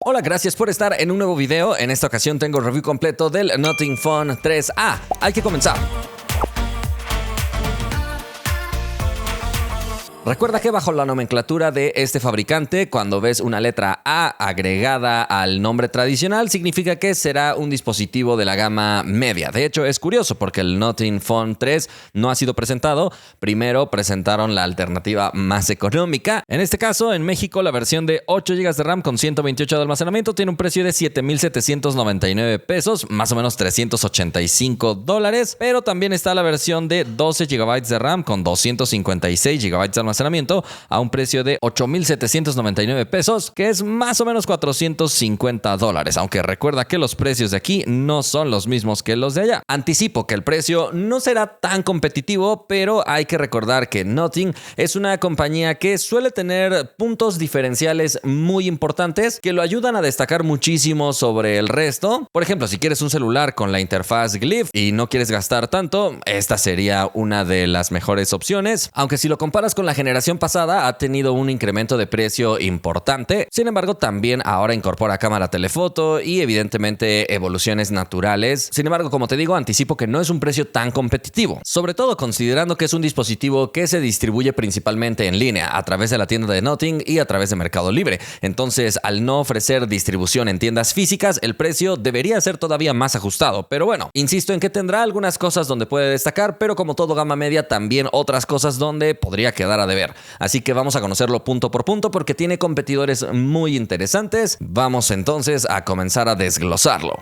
Hola, gracias por estar en un nuevo video. En esta ocasión tengo el review completo del Nothing Phone 3A. Hay que comenzar. Recuerda que bajo la nomenclatura de este fabricante, cuando ves una letra A agregada al nombre tradicional, significa que será un dispositivo de la gama media. De hecho, es curioso porque el Nothing Phone 3 no ha sido presentado. Primero presentaron la alternativa más económica. En este caso, en México, la versión de 8 GB de RAM con 128 de almacenamiento tiene un precio de $7,799, más o menos $385. Pero también está la versión de 12 GB de RAM con 256 GB de almacenamiento a un precio de $8,799, que es más o menos $450. Aunque recuerda que los precios de aquí no son los mismos que los de allá. Anticipo que el precio no será tan competitivo, pero hay que recordar que Nothing es una compañía que suele tener puntos diferenciales muy importantes que lo ayudan a destacar muchísimo sobre el resto. Por ejemplo, si quieres un celular con la interfaz Glyph y no quieres gastar tanto, esta sería una de las mejores opciones. Aunque si lo comparas con la generación pasada, ha tenido un incremento de precio importante. Sin embargo, también ahora incorpora cámara telefoto y evidentemente evoluciones naturales. Sin embargo, como te digo, anticipo que no es un precio tan competitivo, sobre todo considerando que es un dispositivo que se distribuye principalmente en línea a través de la tienda de Nothing y a través de Mercado Libre. Entonces, al no ofrecer distribución en tiendas físicas, el precio debería ser todavía más ajustado. Pero bueno, insisto en que tendrá algunas cosas donde puede destacar, pero como todo gama media, también otras cosas donde podría quedar a deber. Así que vamos a conocerlo punto por punto porque tiene competidores muy interesantes. Vamos entonces a comenzar a desglosarlo.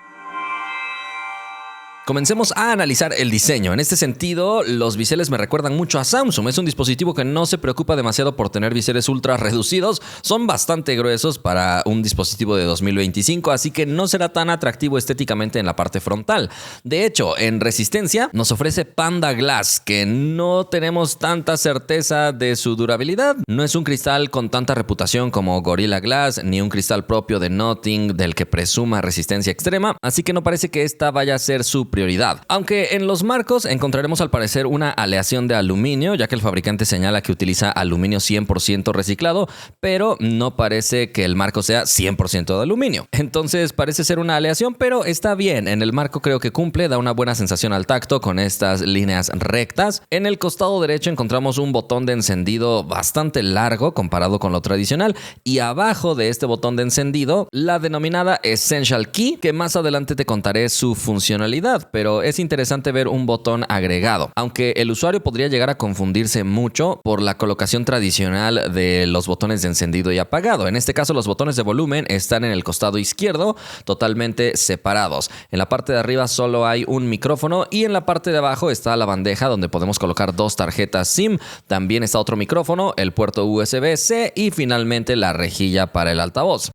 Comencemos a analizar el diseño. En este sentido, los biseles me recuerdan mucho a Samsung. Es un dispositivo que no se preocupa demasiado por tener biseles ultra reducidos. Son bastante gruesos para un dispositivo de 2025, así que no será tan atractivo estéticamente en la parte frontal. De hecho, en resistencia nos ofrece Panda Glass, que no tenemos tanta certeza de su durabilidad. No es un cristal con tanta reputación como Gorilla Glass, ni un cristal propio de Nothing del que presuma resistencia extrema, así que no parece que esta vaya a ser su prioridad. Aunque en los marcos encontraremos al parecer una aleación de aluminio, ya que el fabricante señala que utiliza aluminio 100% reciclado, pero no parece que el marco sea 100% de aluminio. Entonces parece ser una aleación, pero está bien. En el marco creo que cumple, da una buena sensación al tacto con estas líneas rectas. En el costado derecho encontramos un botón de encendido bastante largo comparado con lo tradicional, y abajo de este botón de encendido la denominada Essential Key, que más adelante te contaré su funcionalidad. Pero es interesante ver un botón agregado, aunque el usuario podría llegar a confundirse mucho por la colocación tradicional de los botones de encendido y apagado. En este caso, los botones de volumen están en el costado izquierdo, totalmente separados. En la parte de arriba solo hay un micrófono y en la parte de abajo está la bandeja donde podemos colocar dos tarjetas SIM. También está otro micrófono, el puerto USB-C y finalmente la rejilla para el altavoz.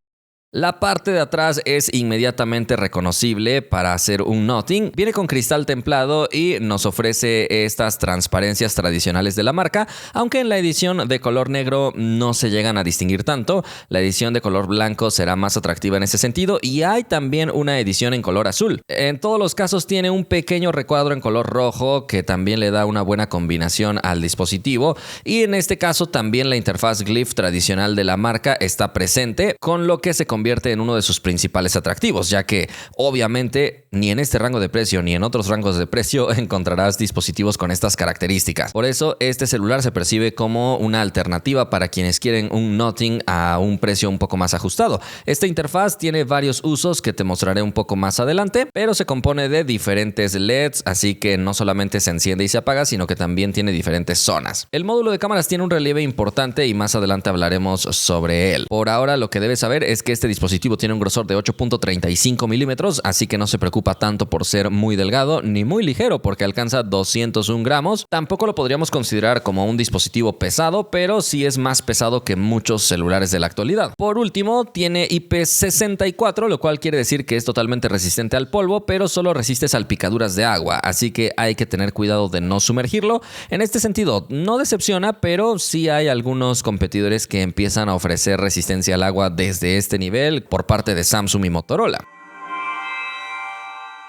La parte de atrás es inmediatamente reconocible para hacer un Nothing. Viene con cristal templado y nos ofrece estas transparencias tradicionales de la marca, aunque en la edición de color negro no se llegan a distinguir tanto. La edición de color blanco será más atractiva en ese sentido y hay también una edición en color azul. En todos los casos tiene un pequeño recuadro en color rojo que también le da una buena combinación al dispositivo, y en este caso también la interfaz Glyph tradicional de la marca está presente, con lo que se convierte en uno de sus principales atractivos, ya que obviamente ni en este rango de precio ni en otros rangos de precio encontrarás dispositivos con estas características. Por eso este celular se percibe como una alternativa para quienes quieren un Nothing a un precio un poco más ajustado. Esta interfaz tiene varios usos que te mostraré un poco más adelante, pero se compone de diferentes LEDs, así que no solamente se enciende y se apaga, sino que también tiene diferentes zonas. El módulo de cámaras tiene un relieve importante y más adelante hablaremos sobre él. Por ahora lo que debes saber es que este dispositivo tiene un grosor de 8.35 milímetros, así que no se preocupa tanto por ser muy delgado ni muy ligero porque alcanza 201 gramos. Tampoco lo podríamos considerar como un dispositivo pesado, pero sí es más pesado que muchos celulares de la actualidad. Por último, tiene IP64, lo cual quiere decir que es totalmente resistente al polvo, pero solo resiste salpicaduras de agua, así que hay que tener cuidado de no sumergirlo. En este sentido, no decepciona, pero sí hay algunos competidores que empiezan a ofrecer resistencia al agua desde este nivel por parte de Samsung y Motorola.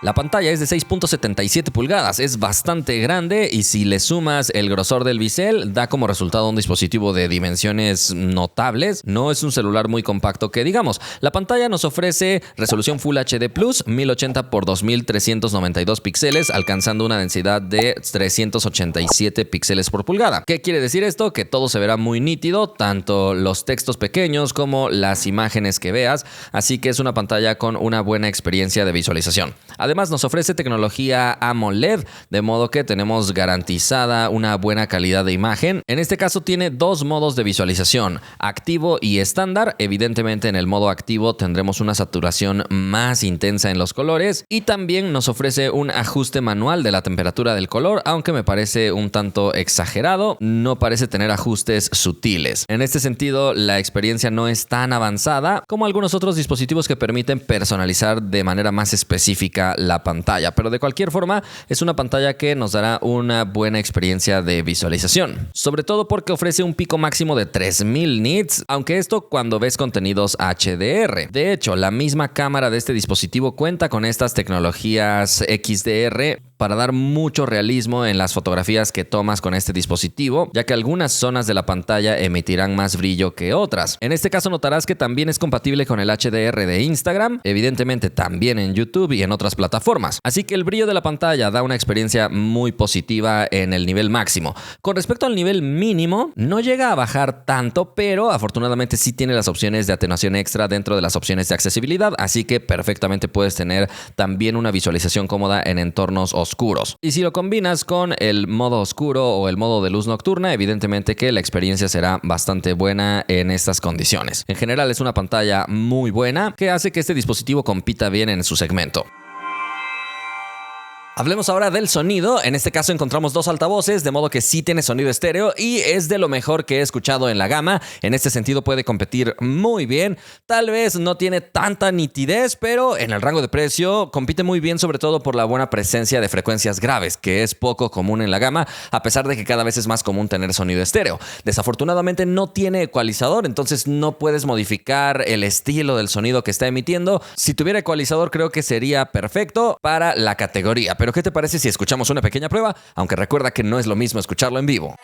La pantalla es de 6.77 pulgadas, es bastante grande y si le sumas el grosor del bisel, da como resultado un dispositivo de dimensiones notables. No es un celular muy compacto que digamos. La pantalla nos ofrece resolución Full HD+, 1080 x 2392 píxeles, alcanzando una densidad de 387 píxeles por pulgada. ¿Qué quiere decir esto? Que todo se verá muy nítido, tanto los textos pequeños como las imágenes que veas, así que es una pantalla con una buena experiencia de visualización. Además nos ofrece tecnología AMOLED, de modo que tenemos garantizada una buena calidad de imagen. En este caso tiene dos modos de visualización, activo y estándar. Evidentemente en el modo activo tendremos una saturación más intensa en los colores y también nos ofrece un ajuste manual de la temperatura del color, aunque me parece un tanto exagerado, no parece tener ajustes sutiles. En este sentido, la experiencia no es tan avanzada como algunos otros dispositivos que permiten personalizar de manera más específica la pantalla, pero de cualquier forma es una pantalla que nos dará una buena experiencia de visualización, sobre todo porque ofrece un pico máximo de 3000 nits, aunque esto cuando ves contenidos HDR. De hecho, la misma cámara de este dispositivo cuenta con estas tecnologías XDR para dar mucho realismo en las fotografías que tomas con este dispositivo, ya que algunas zonas de la pantalla emitirán más brillo que otras. En este caso notarás que también es compatible con el HDR de Instagram, evidentemente también en YouTube y en otras plataformas. Así que el brillo de la pantalla da una experiencia muy positiva en el nivel máximo. Con respecto al nivel mínimo, no llega a bajar tanto, pero afortunadamente sí tiene las opciones de atenuación extra dentro de las opciones de accesibilidad, así que perfectamente puedes tener también una visualización cómoda en entornos oscuros. Y si lo combinas con el modo oscuro o el modo de luz nocturna, evidentemente que la experiencia será bastante buena en estas condiciones. En general es una pantalla muy buena que hace que este dispositivo compita bien en su segmento. Hablemos ahora del sonido. En este caso encontramos dos altavoces, de modo que sí tiene sonido estéreo y es de lo mejor que he escuchado en la gama. En este sentido puede competir muy bien. Tal vez no tiene tanta nitidez, pero en el rango de precio compite muy bien, sobre todo por la buena presencia de frecuencias graves, que es poco común en la gama, a pesar de que cada vez es más común tener sonido estéreo. Desafortunadamente no tiene ecualizador, entonces no puedes modificar el estilo del sonido que está emitiendo. Si tuviera ecualizador creo que sería perfecto para la categoría. Pero ¿qué te parece si escuchamos una pequeña prueba? Aunque recuerda que no es lo mismo escucharlo en vivo.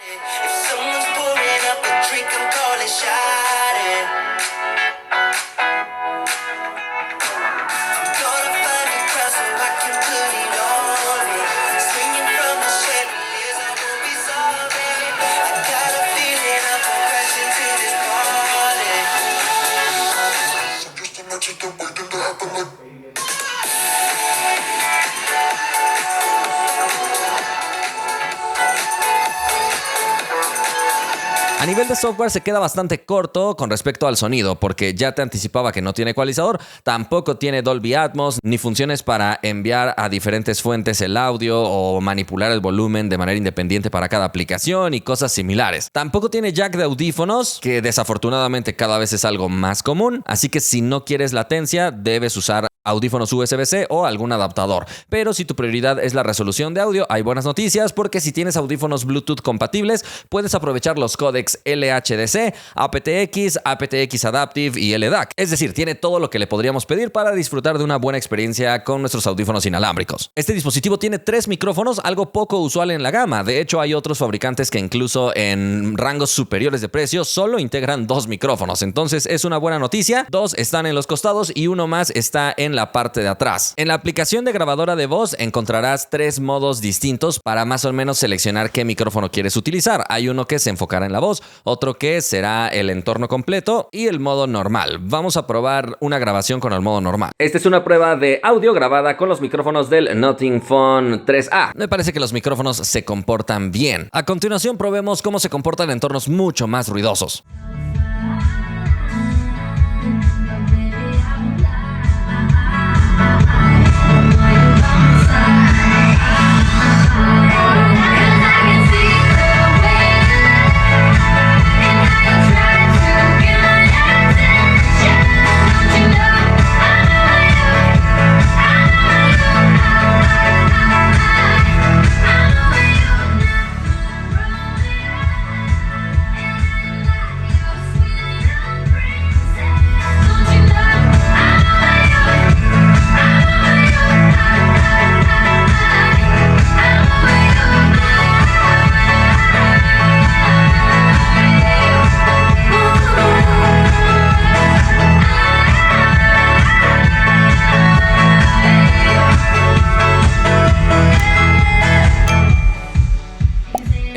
A nivel de software se queda bastante corto con respecto al sonido, porque ya te anticipaba que no tiene ecualizador, tampoco tiene Dolby Atmos, ni funciones para enviar a diferentes fuentes el audio o manipular el volumen de manera independiente para cada aplicación y cosas similares. Tampoco tiene jack de audífonos, que desafortunadamente cada vez es algo más común, así que si no quieres latencia, debes usar audífonos USB-C o algún adaptador. Pero si tu prioridad es la resolución de audio, hay buenas noticias, porque si tienes audífonos Bluetooth compatibles, puedes aprovechar los códecs LHDC, aptX, aptX Adaptive y LDAC. Es decir, tiene todo lo que le podríamos pedir para disfrutar de una buena experiencia con nuestros audífonos inalámbricos. Este dispositivo tiene 3 micrófonos, algo poco usual en la gama. De hecho, hay otros fabricantes que incluso en rangos superiores de precio solo integran 2 micrófonos. Entonces es una buena noticia. 2 están en los costados y uno más está en la parte de atrás. En la aplicación de grabadora de voz encontrarás 3 modos distintos para más o menos seleccionar qué micrófono quieres utilizar. Hay uno que se enfocará en la voz, otro que será el entorno completo y el modo normal. Vamos a probar una grabación con el modo normal. Esta es una prueba de audio grabada con los micrófonos del Nothing Phone 3A. Me parece que los micrófonos se comportan bien. A continuación probemos cómo se comportan en entornos mucho más ruidosos.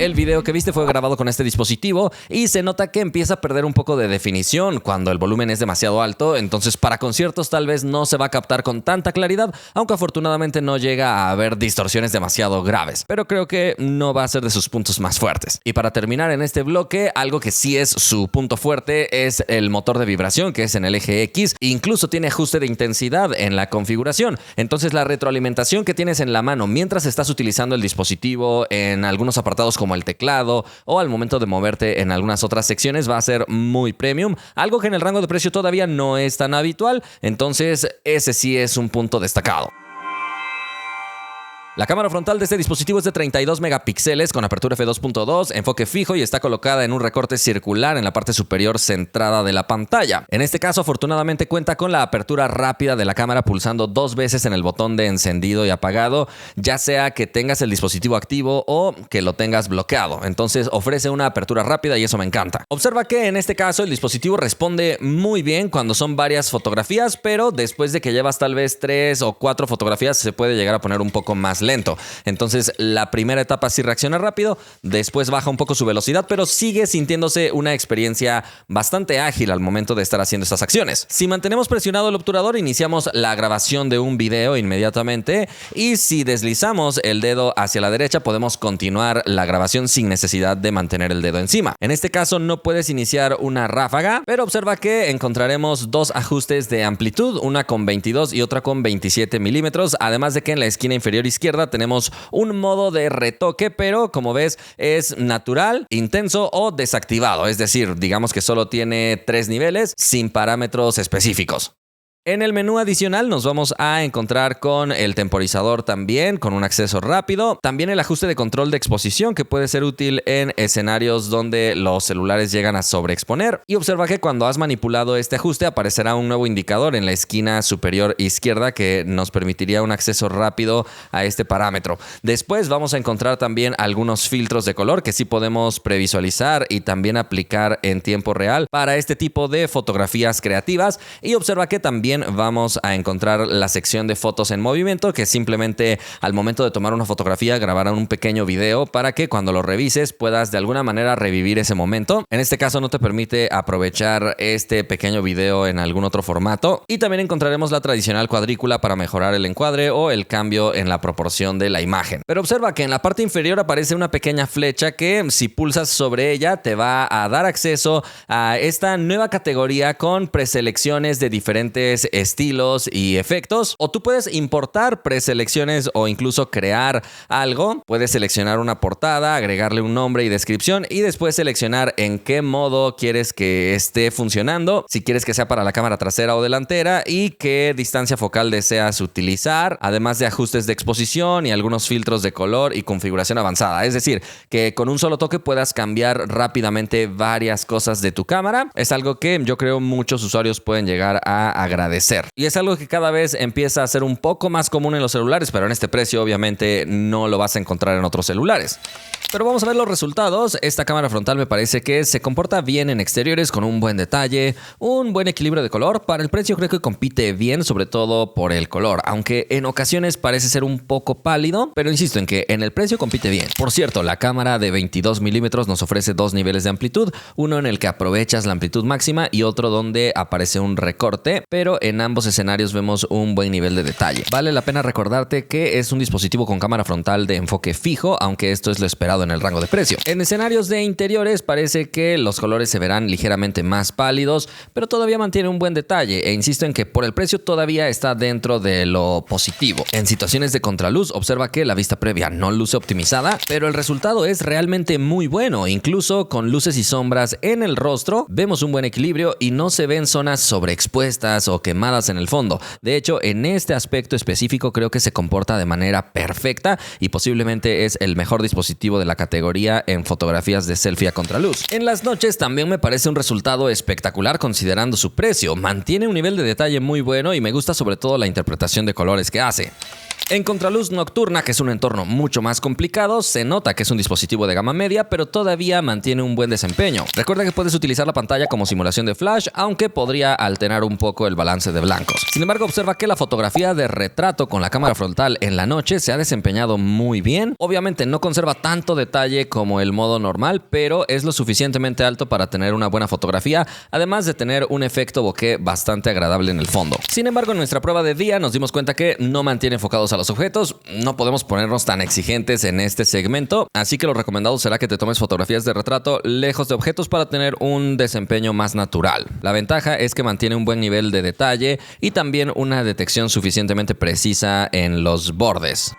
El video que viste fue grabado con este dispositivo y se nota que empieza a perder un poco de definición cuando el volumen es demasiado alto, entonces para conciertos tal vez no se va a captar con tanta claridad, aunque afortunadamente no llega a haber distorsiones demasiado graves, pero creo que no va a ser de sus puntos más fuertes. Y para terminar en este bloque, algo que sí es su punto fuerte es el motor de vibración, que es en el eje X, incluso tiene ajuste de intensidad en la configuración, entonces la retroalimentación que tienes en la mano mientras estás utilizando el dispositivo en algunos apartados como el teclado o al momento de moverte en algunas otras secciones va a ser muy premium, algo que en el rango de precio todavía no es tan habitual, entonces ese sí es un punto destacado. La cámara frontal de este dispositivo es de 32 megapíxeles con apertura f2.2, enfoque fijo y está colocada en un recorte circular en la parte superior centrada de la pantalla. En este caso, afortunadamente cuenta con la apertura rápida de la cámara pulsando 2 veces en el botón de encendido y apagado, ya sea que tengas el dispositivo activo o que lo tengas bloqueado. Entonces ofrece una apertura rápida y eso me encanta. Observa que en este caso el dispositivo responde muy bien cuando son varias fotografías, pero después de que llevas tal vez 3 o 4 fotografías se puede llegar a poner un poco más lento. Entonces la primera etapa sí reacciona rápido, después baja un poco su velocidad, pero sigue sintiéndose una experiencia bastante ágil al momento de estar haciendo estas acciones. Si mantenemos presionado el obturador, iniciamos la grabación de un video inmediatamente y si deslizamos el dedo hacia la derecha podemos continuar la grabación sin necesidad de mantener el dedo encima. En este caso no puedes iniciar una ráfaga, pero observa que encontraremos 2 ajustes de amplitud, una con 22 y otra con 27 milímetros, además de que en la esquina inferior izquierda tenemos un modo de retoque, pero como ves es natural, intenso o desactivado, es decir, digamos que solo tiene 3 niveles sin parámetros específicos. En el menú adicional nos vamos a encontrar con el temporizador también, con un acceso rápido. También el ajuste de control de exposición que puede ser útil en escenarios donde los celulares llegan a sobreexponer. Y observa que cuando has manipulado este ajuste aparecerá un nuevo indicador en la esquina superior izquierda que nos permitiría un acceso rápido a este parámetro. Después vamos a encontrar también algunos filtros de color que sí podemos previsualizar y también aplicar en tiempo real para este tipo de fotografías creativas. Y observa que también vamos a encontrar la sección de fotos en movimiento que simplemente al momento de tomar una fotografía grabará un pequeño video para que cuando lo revises puedas de alguna manera revivir ese momento. En este caso no te permite aprovechar este pequeño video en algún otro formato y también encontraremos la tradicional cuadrícula para mejorar el encuadre o el cambio en la proporción de la imagen. Pero observa que en la parte inferior aparece una pequeña flecha que si pulsas sobre ella te va a dar acceso a esta nueva categoría con preselecciones de diferentes estilos y efectos, o tú puedes importar preselecciones o incluso crear algo. Puedes seleccionar una portada, agregarle un nombre y descripción y después seleccionar en qué modo quieres que esté funcionando, si quieres que sea para la cámara trasera o delantera y qué distancia focal deseas utilizar, además de ajustes de exposición y algunos filtros de color y configuración avanzada. Es decir, que con un solo toque puedas cambiar rápidamente varias cosas de tu cámara. Es algo que yo creo muchos usuarios pueden llegar a agradecer. Y es algo que cada vez empieza a ser un poco más común en los celulares, pero en este precio obviamente no lo vas a encontrar en otros celulares. Pero vamos a ver los resultados. Esta cámara frontal me parece que se comporta bien en exteriores con un buen detalle, un buen equilibrio de color. Para el precio creo que compite bien, sobre todo por el color, aunque en ocasiones parece ser un poco pálido, pero insisto en que en el precio compite bien. Por cierto, la cámara de 22 milímetros nos ofrece 2 niveles de amplitud, uno en el que aprovechas la amplitud máxima y otro donde aparece un recorte, pero en ambos escenarios vemos un buen nivel de detalle. Vale la pena recordarte que es un dispositivo con cámara frontal de enfoque fijo, aunque esto es lo esperado en el rango de precio. En escenarios de interiores parece que los colores se verán ligeramente más pálidos, pero todavía mantiene un buen detalle e insisto en que por el precio todavía está dentro de lo positivo. En situaciones de contraluz observa que la vista previa no luce optimizada, pero el resultado es realmente muy bueno. Incluso con luces y sombras en el rostro vemos un buen equilibrio y no se ven zonas sobreexpuestas o quemadas en el fondo. De hecho, en este aspecto específico creo que se comporta de manera perfecta y posiblemente es el mejor dispositivo de la categoría en fotografías de selfie a contraluz. En las noches también me parece un resultado espectacular considerando su precio. Mantiene un nivel de detalle muy bueno y me gusta sobre todo la interpretación de colores que hace. En contraluz nocturna, que es un entorno mucho más complicado, se nota que es un dispositivo de gama media, pero todavía mantiene un buen desempeño. Recuerda que puedes utilizar la pantalla como simulación de flash, aunque podría alterar un poco el balance de blancos. Sin embargo, observa que la fotografía de retrato con la cámara frontal en la noche se ha desempeñado muy bien. Obviamente no conserva tanto detalle como el modo normal, pero es lo suficientemente alto para tener una buena fotografía, además de tener un efecto bokeh bastante agradable en el fondo. Sin embargo, en nuestra prueba de día nos dimos cuenta que no mantiene enfocados a los objetos. No podemos ponernos tan exigentes en este segmento, así que lo recomendado será que te tomes fotografías de retrato lejos de objetos para tener un desempeño más natural. La ventaja es que mantiene un buen nivel de detalle y también una detección suficientemente precisa en los bordes.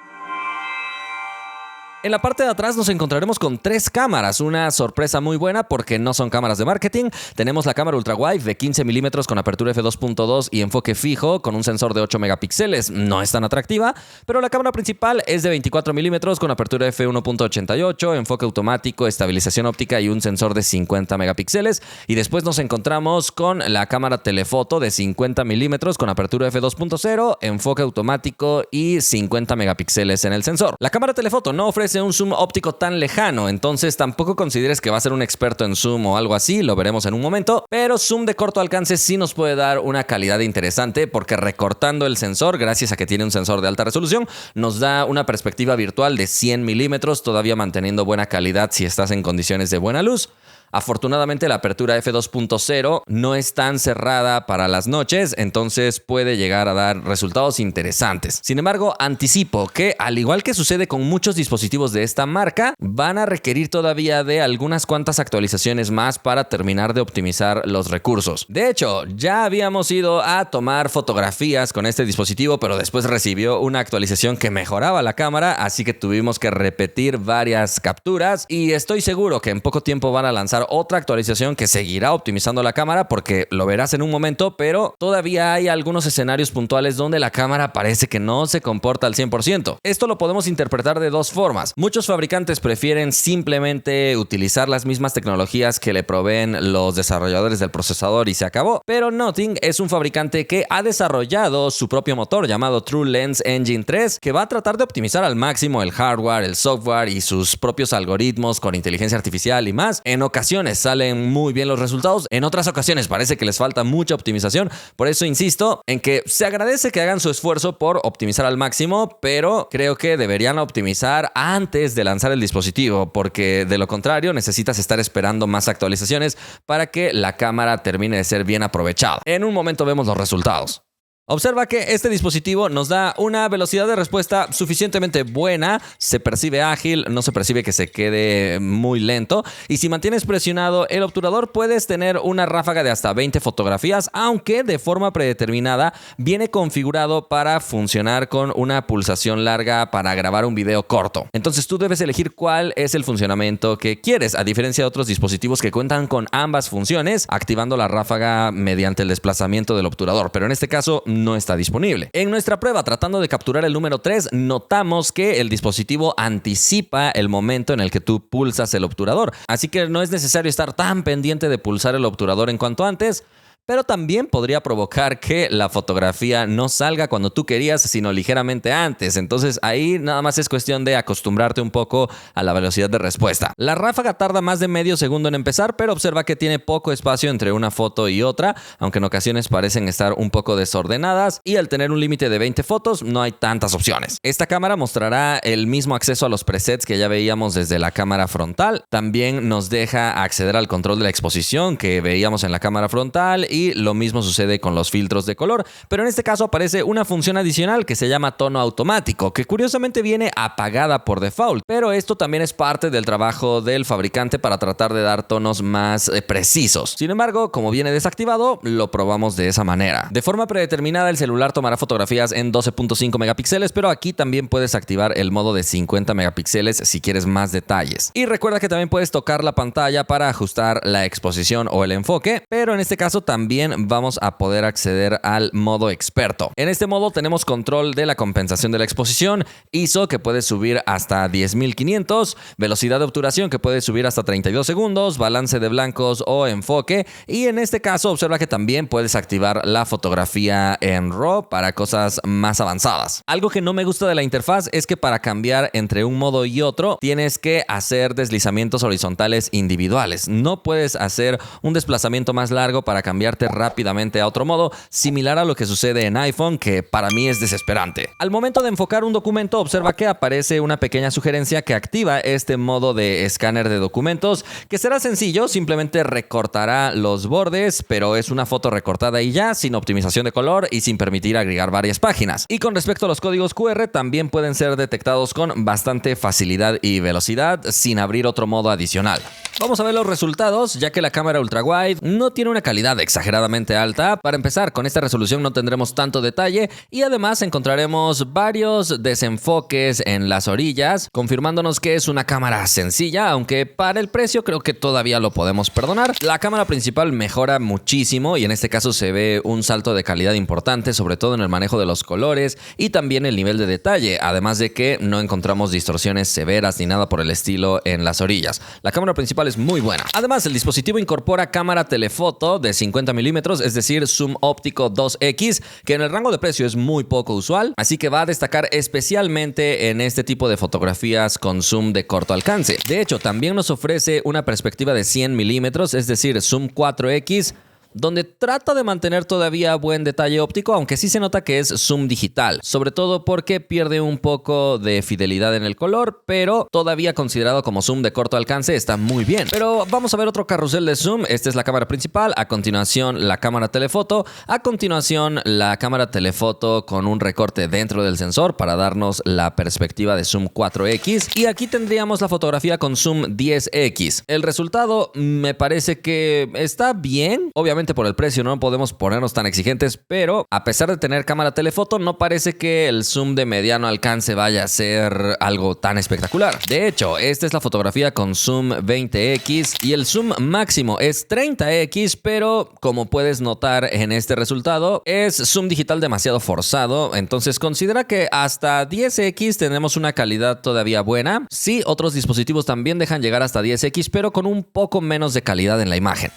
En la parte de atrás nos encontraremos con 3 cámaras, una sorpresa muy buena porque no son cámaras de marketing. Tenemos la cámara ultra wide de 15 milímetros con apertura f2.2 y enfoque fijo con un sensor de 8 megapíxeles. No es tan atractiva, pero la cámara principal es de 24 milímetros con apertura f1.88, enfoque automático, estabilización óptica y un sensor de 50 megapíxeles. Y después nos encontramos con la cámara telefoto de 50 milímetros con apertura f2.0, enfoque automático y 50 megapíxeles en el sensor. La cámara telefoto no ofrece un zoom óptico tan lejano, entonces tampoco consideres que va a ser un experto en zoom o algo así, lo veremos en un momento, pero zoom de corto alcance sí nos puede dar una calidad interesante porque recortando el sensor, gracias a que tiene un sensor de alta resolución, nos da una perspectiva virtual de 100 milímetros, todavía manteniendo buena calidad si estás en condiciones de buena luz. Afortunadamente la apertura f2.0 no es tan cerrada para las noches, entonces puede llegar a dar resultados interesantes. Sin embargo, anticipo que, al igual que sucede con muchos dispositivos de esta marca, van a requerir todavía de algunas cuantas actualizaciones más para terminar de optimizar los recursos. De hecho, ya habíamos ido a tomar fotografías con este dispositivo, pero después recibió una actualización que mejoraba la cámara, así que tuvimos que repetir varias capturas y estoy seguro que en poco tiempo van a lanzar otra actualización que seguirá optimizando la cámara porque lo verás en un momento, pero todavía hay algunos escenarios puntuales donde la cámara parece que no se comporta al 100%. Esto lo podemos interpretar de dos formas. Muchos fabricantes prefieren simplemente utilizar las mismas tecnologías que le proveen los desarrolladores del procesador y se acabó, pero Nothing es un fabricante que ha desarrollado su propio motor llamado TrueLens Engine 3 que va a tratar de optimizar al máximo el hardware, el software y sus propios algoritmos con inteligencia artificial y más. En ocasiones salen muy bien los resultados, en otras ocasiones parece que les falta mucha optimización, por eso insisto en que se agradece que hagan su esfuerzo por optimizar al máximo, pero creo que deberían optimizar antes de lanzar el dispositivo, porque de lo contrario necesitas estar esperando más actualizaciones para que la cámara termine de ser bien aprovechada. En un momento vemos los resultados. Observa que este dispositivo nos da una velocidad de respuesta suficientemente buena, se percibe ágil, no se percibe que se quede muy lento y si mantienes presionado el obturador puedes tener una ráfaga de hasta 20 fotografías, aunque de forma predeterminada viene configurado para funcionar con una pulsación larga para grabar un video corto. Entonces tú debes elegir cuál es el funcionamiento que quieres, a diferencia de otros dispositivos que cuentan con ambas funciones, activando la ráfaga mediante el desplazamiento del obturador, pero en este caso no está disponible. En nuestra prueba, tratando de capturar el número 3, notamos que el dispositivo anticipa el momento en el que tú pulsas el obturador, así que no es necesario estar tan pendiente de pulsar el obturador en cuanto antes, pero también podría provocar que la fotografía no salga cuando tú querías, sino ligeramente antes. Entonces ahí nada más es cuestión de acostumbrarte un poco a la velocidad de respuesta. La ráfaga tarda más de medio segundo en empezar, pero observa que tiene poco espacio entre una foto y otra, aunque en ocasiones parecen estar un poco desordenadas y al tener un límite de 20 fotos no hay tantas opciones. Esta cámara mostrará el mismo acceso a los presets que ya veíamos desde la cámara frontal. También nos deja acceder al control de la exposición que veíamos en la cámara frontal y lo mismo sucede con los filtros de color, pero en este caso aparece una función adicional que se llama tono automático, que curiosamente viene apagada por default, pero esto también es parte del trabajo del fabricante para tratar de dar tonos más precisos. Sin embargo, como viene desactivado, lo probamos de esa manera. De forma predeterminada, el celular tomará fotografías en 12.5 megapíxeles, pero aquí también puedes activar el modo de 50 megapíxeles si quieres más detalles. Y recuerda que también puedes tocar la pantalla para ajustar la exposición o el enfoque, pero en este caso también también vamos a poder acceder al modo experto. En este modo tenemos control de la compensación de la exposición, ISO que puede subir hasta 10.500, velocidad de obturación que puede subir hasta 32 segundos, balance de blancos o enfoque, y en este caso observa que también puedes activar la fotografía en RAW para cosas más avanzadas. Algo que no me gusta de la interfaz es que para cambiar entre un modo y otro tienes que hacer deslizamientos horizontales individuales. No puedes hacer un desplazamiento más largo para cambiarte rápidamente a otro modo, similar a lo que sucede en iPhone, que para mí es desesperante. Al momento de enfocar un documento, observa que aparece una pequeña sugerencia que activa este modo de escáner de documentos, que será sencillo, simplemente recortará los bordes, pero es una foto recortada y ya, sin optimización de color y sin permitir agregar varias páginas. Y con respecto a los códigos QR, también pueden ser detectados con bastante facilidad y velocidad, sin abrir otro modo adicional. Vamos a ver los resultados, ya que la cámara ultra wide no tiene una calidad exageradamente alta. Para empezar, con esta resolución no tendremos tanto detalle y además encontraremos varios desenfoques en las orillas, confirmándonos que es una cámara sencilla, aunque para el precio creo que todavía lo podemos perdonar. La cámara principal mejora muchísimo y en este caso se ve un salto de calidad importante, sobre todo en el manejo de los colores y también el nivel de detalle, además de que no encontramos distorsiones severas ni nada por el estilo en las orillas. La cámara principal es muy buena. Además, el dispositivo incorpora cámara telefoto de 50 milímetros, es decir, zoom óptico 2X, que en el rango de precio es muy poco usual, así que va a destacar especialmente en este tipo de fotografías con zoom de corto alcance. De hecho, también nos ofrece una perspectiva de 100 milímetros, es decir, zoom 4X, donde trata de mantener todavía buen detalle óptico, aunque sí se nota que es zoom digital, sobre todo porque pierde un poco de fidelidad en el color, pero todavía considerado como zoom de corto alcance está muy bien. Pero vamos a ver otro carrusel de zoom. Esta es la cámara principal, a continuación la cámara telefoto, a continuación la cámara telefoto con un recorte dentro del sensor para darnos la perspectiva de zoom 4X, y aquí tendríamos la fotografía con zoom 10X. El resultado me parece que está bien, obviamente por el precio no podemos ponernos tan exigentes, pero a pesar de tener cámara telefoto no parece que el zoom de mediano alcance vaya a ser algo tan espectacular. De hecho, esta es la fotografía con zoom 20X y el zoom máximo es 30X, pero como puedes notar en este resultado es zoom digital demasiado forzado, entonces considera que hasta 10X tenemos una calidad todavía buena. Sí, otros dispositivos también dejan llegar hasta 10X, pero con un poco menos de calidad en la imagen.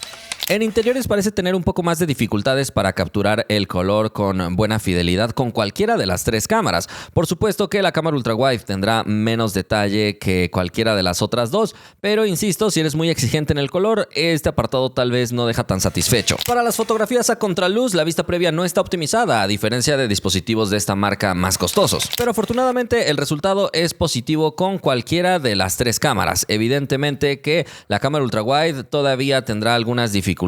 En interiores parece tener un poco más de dificultades para capturar el color con buena fidelidad con cualquiera de las tres cámaras. Por supuesto que la cámara ultra wide tendrá menos detalle que cualquiera de las otras dos, pero insisto, si eres muy exigente en el color, este apartado tal vez no deja tan satisfecho. Para las fotografías a contraluz, la vista previa no está optimizada, a diferencia de dispositivos de esta marca más costosos. Pero afortunadamente el resultado es positivo con cualquiera de las tres cámaras. Evidentemente que la cámara ultra wide todavía tendrá algunas dificultades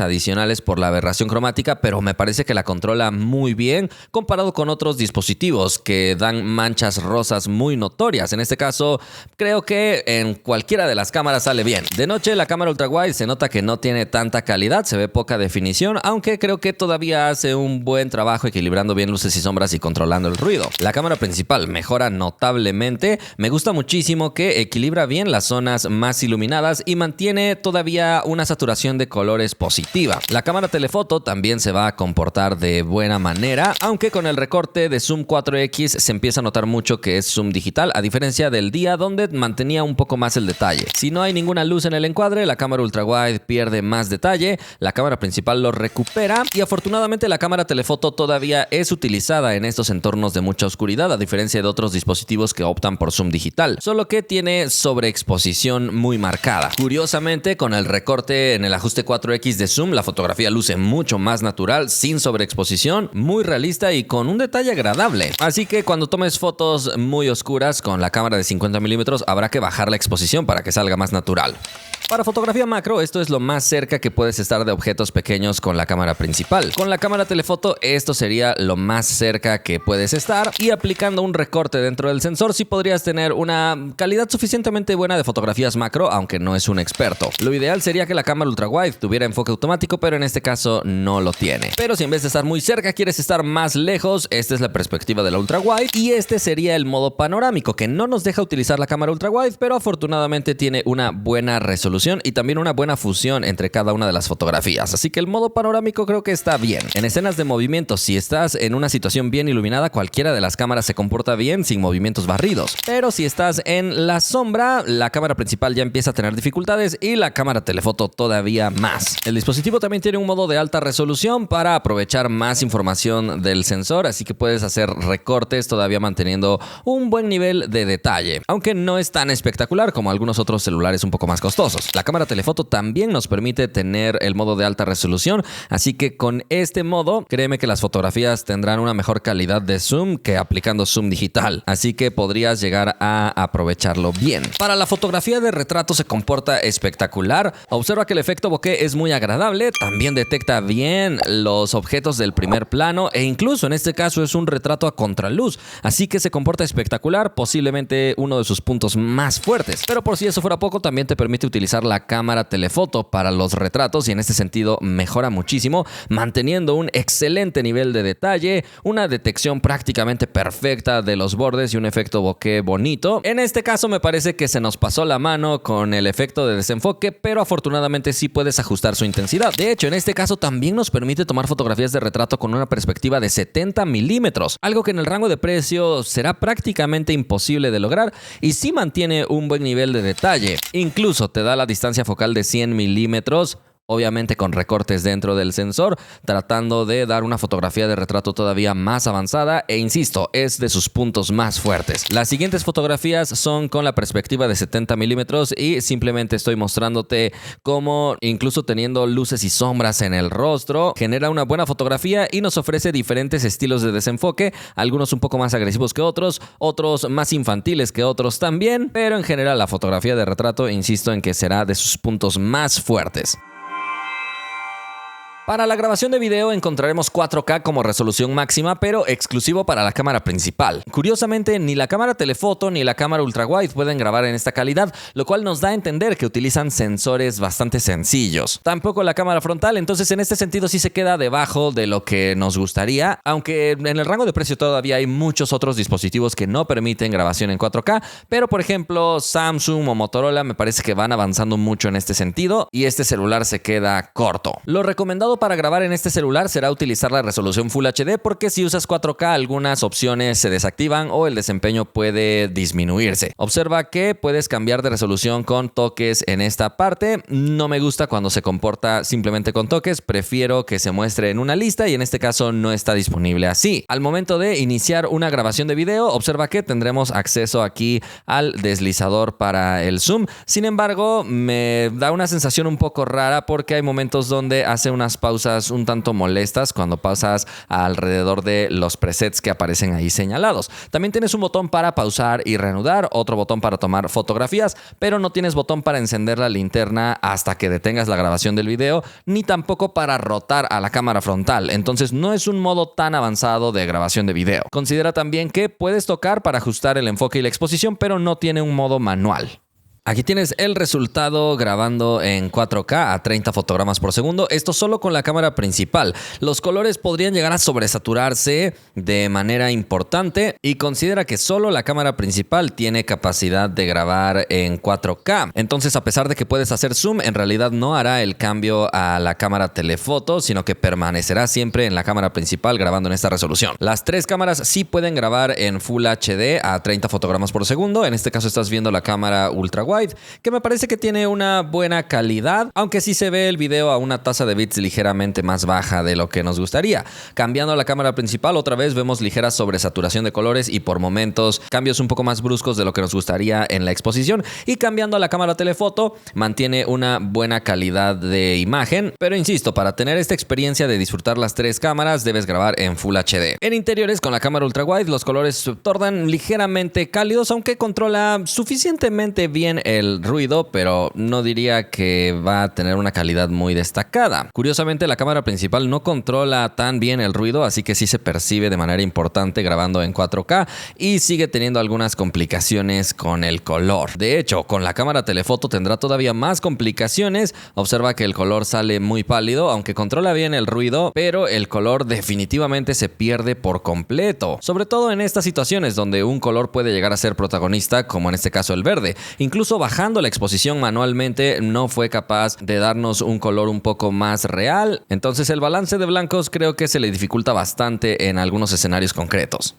adicionales por la aberración cromática, pero me parece que la controla muy bien comparado con otros dispositivos que dan manchas rosas muy notorias. En este caso, creo que en cualquiera de las cámaras sale bien. De noche, la cámara ultra wide se nota que no tiene tanta calidad, se ve poca definición, aunque creo que todavía hace un buen trabajo equilibrando bien luces y sombras y controlando el ruido. La cámara principal mejora notablemente. Me gusta muchísimo que equilibra bien las zonas más iluminadas y mantiene todavía una saturación de color positiva. La cámara telefoto también se va a comportar de buena manera, aunque con el recorte de zoom 4X se empieza a notar mucho que es zoom digital, a diferencia del día donde mantenía un poco más el detalle. Si no hay ninguna luz en el encuadre, la cámara ultra wide pierde más detalle, la cámara principal lo recupera y afortunadamente la cámara telefoto todavía es utilizada en estos entornos de mucha oscuridad, a diferencia de otros dispositivos que optan por zoom digital, solo que tiene sobreexposición muy marcada. Curiosamente, con el recorte en el ajuste 4X de zoom, la fotografía luce mucho más natural, sin sobreexposición, muy realista y con un detalle agradable. Así que cuando tomes fotos muy oscuras con la cámara de 50 milímetros habrá que bajar la exposición para que salga más natural. Para fotografía macro, esto es lo más cerca que puedes estar de objetos pequeños con la cámara principal. Con la cámara telefoto, esto sería lo más cerca que puedes estar, y aplicando un recorte dentro del sensor, sí podrías tener una calidad suficientemente buena de fotografías macro, aunque no es un experto. Lo ideal sería que la cámara ultra wide tuviera enfoque automático, pero en este caso no lo tiene. Pero si en vez de estar muy cerca quieres estar más lejos, esta es la perspectiva de la ultra wide, y este sería el modo panorámico, que no nos deja utilizar la cámara ultra wide, pero afortunadamente tiene una buena resolución resolución y también una buena fusión entre cada una de las fotografías, así que el modo panorámico creo que está bien. En escenas de movimiento, si estás en una situación bien iluminada, cualquiera de las cámaras se comporta bien sin movimientos barridos, pero si estás en la sombra, la cámara principal ya empieza a tener dificultades y la cámara telefoto todavía más. El dispositivo también tiene un modo de alta resolución para aprovechar más información del sensor, así que puedes hacer recortes todavía manteniendo un buen nivel de detalle, aunque no es tan espectacular como algunos otros celulares un poco más costosos. La cámara telefoto también nos permite tener el modo de alta resolución, así que con este modo, créeme que las fotografías tendrán una mejor calidad de zoom que aplicando zoom digital, así que podrías llegar a aprovecharlo bien. Para la fotografía de retrato se comporta espectacular. Observa que el efecto bokeh es muy agradable, también detecta bien los objetos del primer plano e incluso en este caso es un retrato a contraluz, así que se comporta espectacular, posiblemente uno de sus puntos más fuertes. Pero por si eso fuera poco, también te permite utilizar la cámara telefoto para los retratos y en este sentido mejora muchísimo, manteniendo un excelente nivel de detalle, una detección prácticamente perfecta de los bordes y un efecto bokeh bonito. En este caso me parece que se nos pasó la mano con el efecto de desenfoque, pero afortunadamente sí puedes ajustar su intensidad. De hecho, en este caso también nos permite tomar fotografías de retrato con una perspectiva de 70 milímetros, algo que en el rango de precio será prácticamente imposible de lograr y sí mantiene un buen nivel de detalle. Incluso te da la distancia focal de 100 milímetros, obviamente con recortes dentro del sensor, tratando de dar una fotografía de retrato todavía más avanzada e insisto, es de sus puntos más fuertes. Las siguientes fotografías son con la perspectiva de 70 milímetros y simplemente estoy mostrándote cómo, incluso teniendo luces y sombras en el rostro, genera una buena fotografía y nos ofrece diferentes estilos de desenfoque, algunos un poco más agresivos que otros más infantiles que otros también, pero en general la fotografía de retrato, insisto en que será de sus puntos más fuertes. Para la grabación de video encontraremos 4K como resolución máxima, pero exclusivo para la cámara principal. Curiosamente, ni la cámara telefoto ni la cámara ultrawide pueden grabar en esta calidad, lo cual nos da a entender que utilizan sensores bastante sencillos. Tampoco la cámara frontal, entonces en este sentido sí se queda debajo de lo que nos gustaría, aunque en el rango de precio todavía hay muchos otros dispositivos que no permiten grabación en 4K, pero por ejemplo Samsung o Motorola me parece que van avanzando mucho en este sentido y este celular se queda corto. Lo recomendado para grabar en este celular será utilizar la resolución Full HD porque si usas 4K algunas opciones se desactivan o el desempeño puede disminuirse. Observa que puedes cambiar de resolución con toques en esta parte. No me gusta cuando se comporta simplemente con toques, prefiero que se muestre en una lista y en este caso no está disponible así. Al momento de iniciar una grabación de video, observa que tendremos acceso aquí al deslizador para el zoom. Sin embargo, me da una sensación un poco rara porque hay momentos donde hace unas pausas un tanto molestas cuando pausas alrededor de los presets que aparecen ahí señalados. También tienes un botón para pausar y reanudar, otro botón para tomar fotografías, pero no tienes botón para encender la linterna hasta que detengas la grabación del video, ni tampoco para rotar a la cámara frontal. Entonces no es un modo tan avanzado de grabación de video. Considera también que puedes tocar para ajustar el enfoque y la exposición, pero no tiene un modo manual. Aquí tienes el resultado grabando en 4K a 30 fotogramas por segundo. Esto solo con la cámara principal. Los colores podrían llegar a sobresaturarse de manera importante y considera que solo la cámara principal tiene capacidad de grabar en 4K. Entonces, a pesar de que puedes hacer zoom, en realidad no hará el cambio a la cámara telefoto, sino que permanecerá siempre en la cámara principal grabando en esta resolución. Las tres cámaras sí pueden grabar en Full HD a 30 fotogramas por segundo. En este caso estás viendo la cámara ultrawide, que me parece que tiene una buena calidad, aunque sí se ve el video a una tasa de bits ligeramente más baja de lo que nos gustaría. Cambiando a la cámara principal, otra vez vemos ligera sobresaturación de colores y por momentos cambios un poco más bruscos de lo que nos gustaría en la exposición. Y cambiando a la cámara telefoto, mantiene una buena calidad de imagen, pero insisto, para tener esta experiencia de disfrutar las tres cámaras, debes grabar en Full HD. En interiores, con la cámara ultrawide, los colores se tornan ligeramente cálidos, aunque controla suficientemente bien el ruido, pero no diría que va a tener una calidad muy destacada. Curiosamente, la cámara principal no controla tan bien el ruido, así que sí se percibe de manera importante grabando en 4K y sigue teniendo algunas complicaciones con el color. De hecho, con la cámara telefoto tendrá todavía más complicaciones. Observa que el color sale muy pálido, aunque controla bien el ruido, pero el color definitivamente se pierde por completo. Sobre todo en estas situaciones donde un color puede llegar a ser protagonista, como en este caso el verde. Incluso incluso bajando la exposición manualmente no fue capaz de darnos un color un poco más real. Entonces el balance de blancos creo que se le dificulta bastante en algunos escenarios concretos.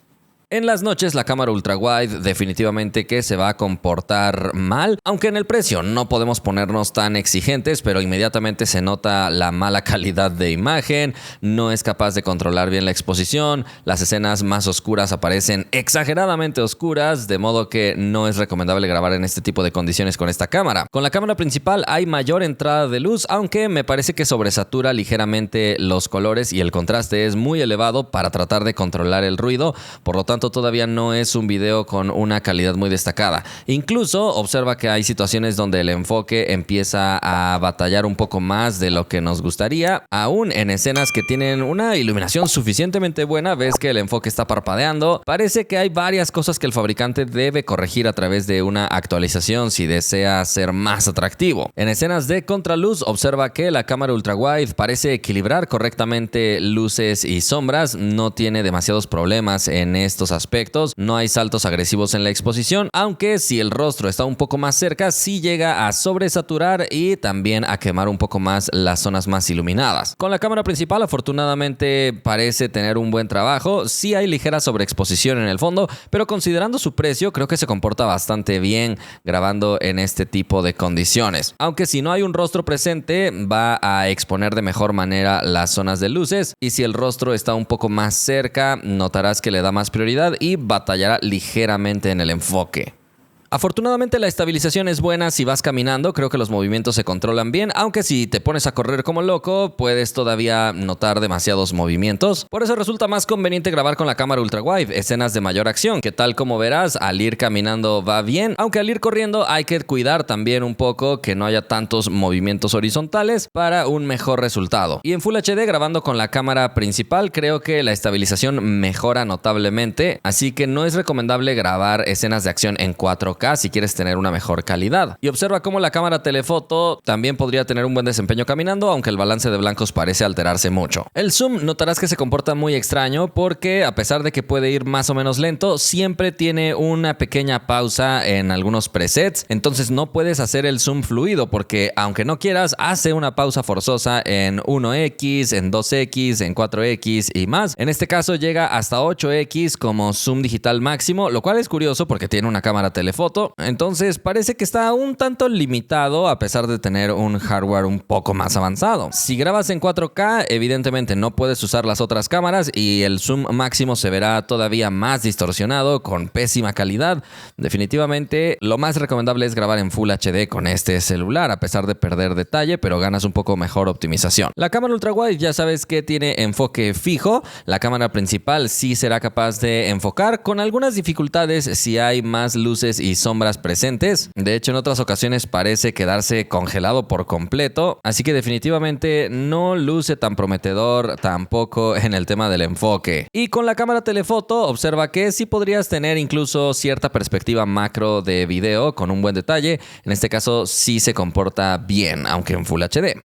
En las noches la cámara ultra wide definitivamente que se va a comportar mal, aunque en el precio no podemos ponernos tan exigentes, pero inmediatamente se nota la mala calidad de imagen, no es capaz de controlar bien la exposición, las escenas más oscuras aparecen exageradamente oscuras, de modo que no es recomendable grabar en este tipo de condiciones con esta cámara. Con la cámara principal hay mayor entrada de luz, aunque me parece que sobresatura ligeramente los colores y el contraste es muy elevado para tratar de controlar el ruido, por lo tanto todavía no es un video con una calidad muy destacada. Incluso observa que hay situaciones donde el enfoque empieza a batallar un poco más de lo que nos gustaría. Aún en escenas que tienen una iluminación suficientemente buena, ves que el enfoque está parpadeando. Parece que hay varias cosas que el fabricante debe corregir a través de una actualización si desea ser más atractivo. En escenas de contraluz, observa que la cámara ultra wide parece equilibrar correctamente luces y sombras, no tiene demasiados problemas en estos aspectos, no hay saltos agresivos en la exposición, aunque si el rostro está un poco más cerca, sí llega a sobresaturar y también a quemar un poco más las zonas más iluminadas. Con la cámara principal, afortunadamente parece tener un buen trabajo, sí hay ligera sobreexposición en el fondo, pero considerando su precio, creo que se comporta bastante bien grabando en este tipo de condiciones. Aunque si no hay un rostro presente, va a exponer de mejor manera las zonas de luces, y si el rostro está un poco más cerca, notarás que le da más prioridad y batallará ligeramente en el enfoque. Afortunadamente la estabilización es buena si vas caminando, creo que los movimientos se controlan bien, aunque si te pones a correr como loco puedes todavía notar demasiados movimientos. Por eso resulta más conveniente grabar con la cámara ultra wide, escenas de mayor acción, que tal como verás al ir caminando va bien, aunque al ir corriendo hay que cuidar también un poco que no haya tantos movimientos horizontales para un mejor resultado. Y en Full HD grabando con la cámara principal creo que la estabilización mejora notablemente, así que no es recomendable grabar escenas de acción en 4K si quieres tener una mejor calidad. Y observa cómo la cámara telefoto también podría tener un buen desempeño caminando, aunque el balance de blancos parece alterarse mucho. El zoom notarás que se comporta muy extraño porque a pesar de que puede ir más o menos lento, siempre tiene una pequeña pausa en algunos presets, entonces no puedes hacer el zoom fluido porque aunque no quieras, hace una pausa forzosa en 1x, en 2x, en 4x y más. En este caso llega hasta 8x como zoom digital máximo, lo cual es curioso porque tiene una cámara telefoto. Entonces parece que está un tanto limitado a pesar de tener un hardware un poco más avanzado. Si grabas en 4K, evidentemente no puedes usar las otras cámaras y el zoom máximo se verá todavía más distorsionado con pésima calidad. Definitivamente lo más recomendable es grabar en Full HD con este celular a pesar de perder detalle, pero ganas un poco mejor optimización. La cámara ultra wide ya sabes que tiene enfoque fijo. La cámara principal sí será capaz de enfocar con algunas dificultades si hay más luces y sombras presentes. De hecho, en otras ocasiones parece quedarse congelado por completo, así que definitivamente no luce tan prometedor tampoco en el tema del enfoque. Y con la cámara telefoto, observa que sí podrías tener incluso cierta perspectiva macro de video con un buen detalle. En este caso sí se comporta bien, aunque en Full HD.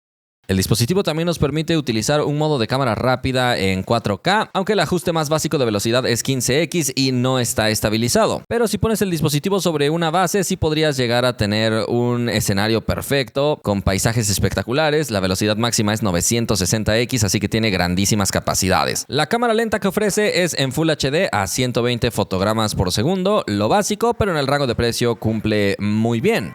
El dispositivo también nos permite utilizar un modo de cámara rápida en 4K, aunque el ajuste más básico de velocidad es 15x y no está estabilizado. Pero si pones el dispositivo sobre una base, sí podrías llegar a tener un escenario perfecto, con paisajes espectaculares. La velocidad máxima es 960x, así que tiene grandísimas capacidades. La cámara lenta que ofrece es en Full HD a 120 fotogramas por segundo, lo básico, pero en el rango de precio cumple muy bien.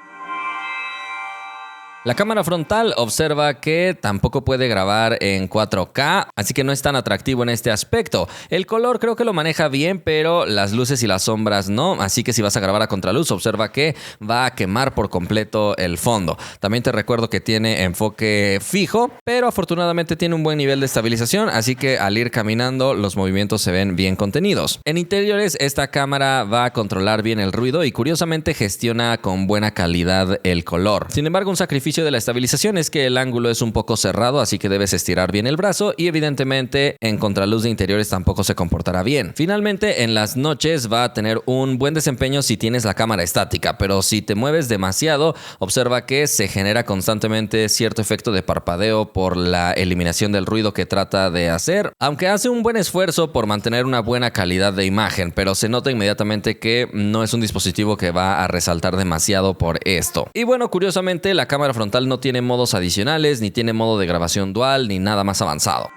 La cámara frontal observa que tampoco puede grabar en 4K, así que no es tan atractivo en este aspecto. El color creo que lo maneja bien, pero las luces y las sombras no, así que si vas a grabar a contraluz, observa que va a quemar por completo el fondo. También te recuerdo que tiene enfoque fijo, pero afortunadamente tiene un buen nivel de estabilización, así que al ir caminando los movimientos se ven bien contenidos. En interiores, esta cámara va a controlar bien el ruido y curiosamente gestiona con buena calidad el color. Sin embargo, un sacrificio inicio de la estabilización es que el ángulo es un poco cerrado, así que debes estirar bien el brazo y evidentemente en contraluz de interiores tampoco se comportará bien. Finalmente, en las noches va a tener un buen desempeño si tienes la cámara estática, pero si te mueves demasiado, observa que se genera constantemente cierto efecto de parpadeo por la eliminación del ruido que trata de hacer, aunque hace un buen esfuerzo por mantener una buena calidad de imagen, pero se nota inmediatamente que no es un dispositivo que va a resaltar demasiado por esto. Y bueno, curiosamente la cámara frontal no tiene modos adicionales, ni tiene modo de grabación dual, ni nada más avanzado.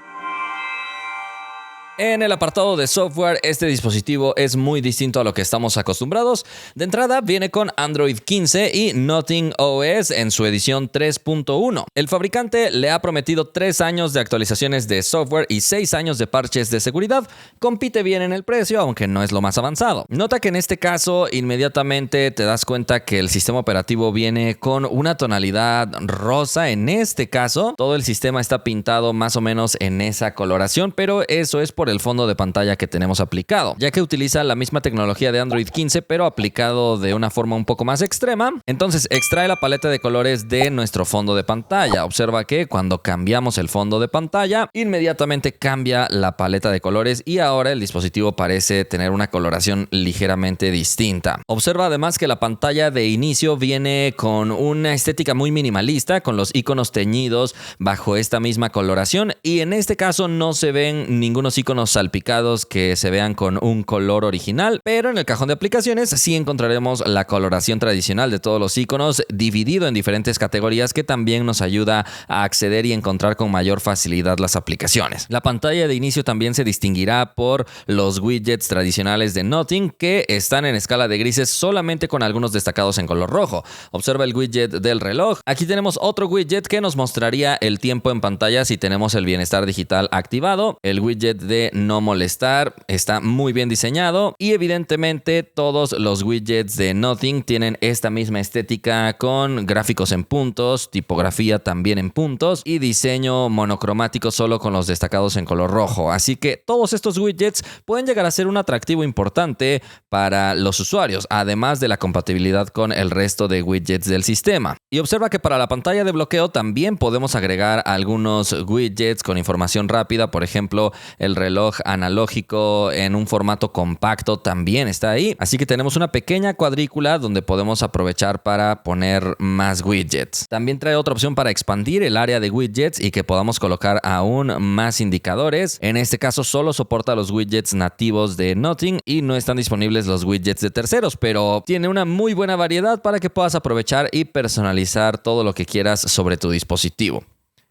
En el apartado de software, este dispositivo es muy distinto a lo que estamos acostumbrados. De entrada, viene con Android 15 y Nothing OS en su edición 3.1. El fabricante le ha prometido 3 años de actualizaciones de software y 6 años de parches de seguridad. Compite bien en el precio, aunque no es lo más avanzado. Nota que en este caso, inmediatamente te das cuenta que el sistema operativo viene con una tonalidad rosa. En este caso, todo el sistema está pintado más o menos en esa coloración, pero eso es por el fondo de pantalla que tenemos aplicado, ya que utiliza la misma tecnología de Android 15 pero aplicado de una forma un poco más extrema. Entonces extrae la paleta de colores de nuestro fondo de pantalla. Observa que cuando cambiamos el fondo de pantalla, inmediatamente cambia la paleta de colores y ahora el dispositivo parece tener una coloración ligeramente distinta. Observa además que la pantalla de inicio viene con una estética muy minimalista, con los iconos teñidos bajo esta misma coloración, y en este caso no se ven ningunos iconos salpicados que se vean con un color original, pero en el cajón de aplicaciones sí encontraremos la coloración tradicional de todos los iconos dividido en diferentes categorías que también nos ayuda a acceder y encontrar con mayor facilidad las aplicaciones. La pantalla de inicio también se distinguirá por los widgets tradicionales de Nothing que están en escala de grises solamente con algunos destacados en color rojo. Observa el widget del reloj. Aquí tenemos otro widget que nos mostraría el tiempo en pantalla si tenemos el bienestar digital activado. El widget de no molestar está muy bien diseñado y evidentemente todos los widgets de Nothing tienen esta misma estética con gráficos en puntos, tipografía también en puntos y diseño monocromático solo con los destacados en color rojo. Así que todos estos widgets pueden llegar a ser un atractivo importante para los usuarios, además de la compatibilidad con el resto de widgets del sistema. Y observa que para la pantalla de bloqueo también podemos agregar algunos widgets con información rápida, por ejemplo, el reloj analógico en un formato compacto también está ahí. Así que tenemos una pequeña cuadrícula donde podemos aprovechar para poner más widgets. También trae otra opción para expandir el área de widgets y que podamos colocar aún más indicadores. En este caso solo soporta los widgets nativos de Nothing y no están disponibles los widgets de terceros, pero tiene una muy buena variedad para que puedas aprovechar y personalizar todo lo que quieras sobre tu dispositivo.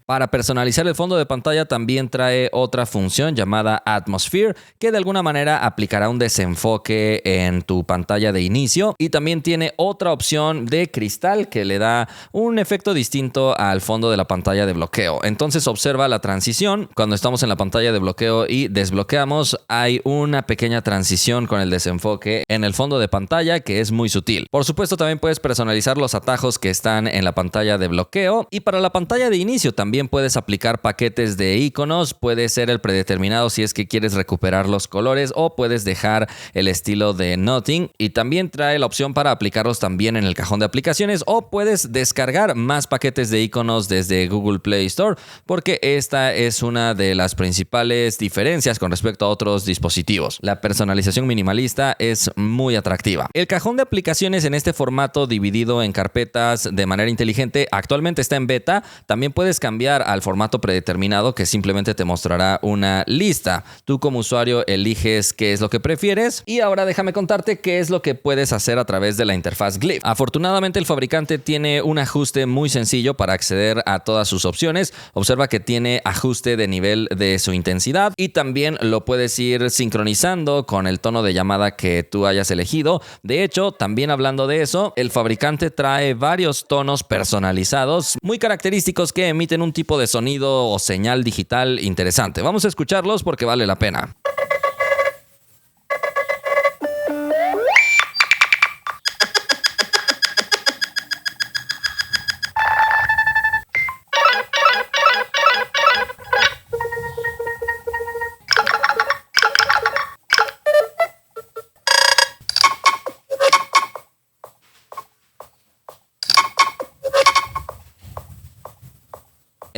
Para personalizar el fondo de pantalla también trae otra función llamada Atmosphere, que de alguna manera aplicará un desenfoque en tu pantalla de inicio, y también tiene otra opción de cristal que le da un efecto distinto al fondo de la pantalla de bloqueo. Entonces observa la transición. Cuando estamos en la pantalla de bloqueo y desbloqueamos, hay una pequeña transición con el desenfoque en el fondo de pantalla que es muy sutil. Por supuesto, también puedes personalizar los atajos que están en la pantalla de bloqueo, y para la pantalla de inicio también puedes aplicar paquetes de iconos. Puede ser el predeterminado si es que quieres recuperar los colores, o puedes dejar el estilo de Nothing, y también trae la opción para aplicarlos también en el cajón de aplicaciones, o puedes descargar más paquetes de iconos desde Google Play Store, porque esta es una de las principales diferencias con respecto a otros dispositivos. La personalización minimalista es muy atractiva. El cajón de aplicaciones en este formato dividido en carpetas de manera inteligente actualmente está en beta. También puedes cambiar al formato predeterminado, que simplemente te mostrará una lista. Tú como usuario eliges qué es lo que prefieres, y ahora déjame contarte qué es lo que puedes hacer a través de la interfaz Glyph. Afortunadamente el fabricante tiene un ajuste muy sencillo para acceder a todas sus opciones. Observa que tiene ajuste de nivel de su intensidad y también lo puedes ir sincronizando con el tono de llamada que tú hayas elegido. De hecho, también hablando de eso, el fabricante trae varios tonos personalizados muy característicos que emiten un tipo de sonido o señal digital interesante. Vamos a escucharlos porque vale la pena.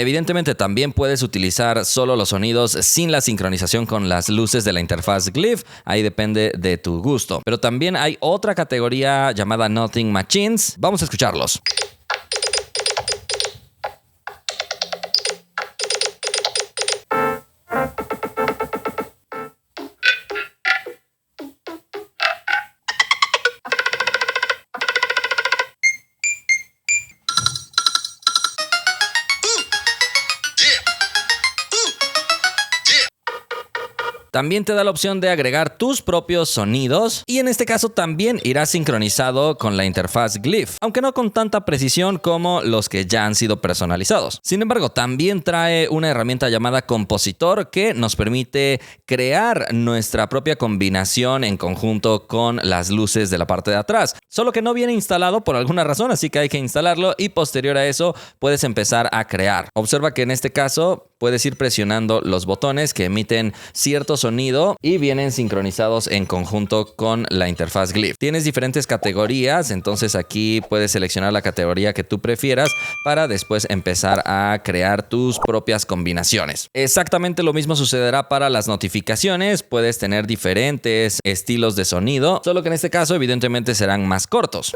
Evidentemente también puedes utilizar solo los sonidos sin la sincronización con las luces de la interfaz Glyph, ahí depende de tu gusto. Pero también hay otra categoría llamada Nothing Machines, vamos a escucharlos. También te da la opción de agregar tus propios sonidos y en este caso también irá sincronizado con la interfaz Glyph, aunque no con tanta precisión como los que ya han sido personalizados. Sin embargo, también trae una herramienta llamada Compositor que nos permite crear nuestra propia combinación en conjunto con las luces de la parte de atrás. Solo que no viene instalado por alguna razón, así que hay que instalarlo y posterior a eso puedes empezar a crear. Observa que en este caso puedes ir presionando los botones que emiten cierto sonido y vienen sincronizados en conjunto con la interfaz Glyph. Tienes diferentes categorías, entonces aquí puedes seleccionar la categoría que tú prefieras para después empezar a crear tus propias combinaciones. Exactamente lo mismo sucederá para las notificaciones, puedes tener diferentes estilos de sonido, solo que en este caso evidentemente serán más cortos.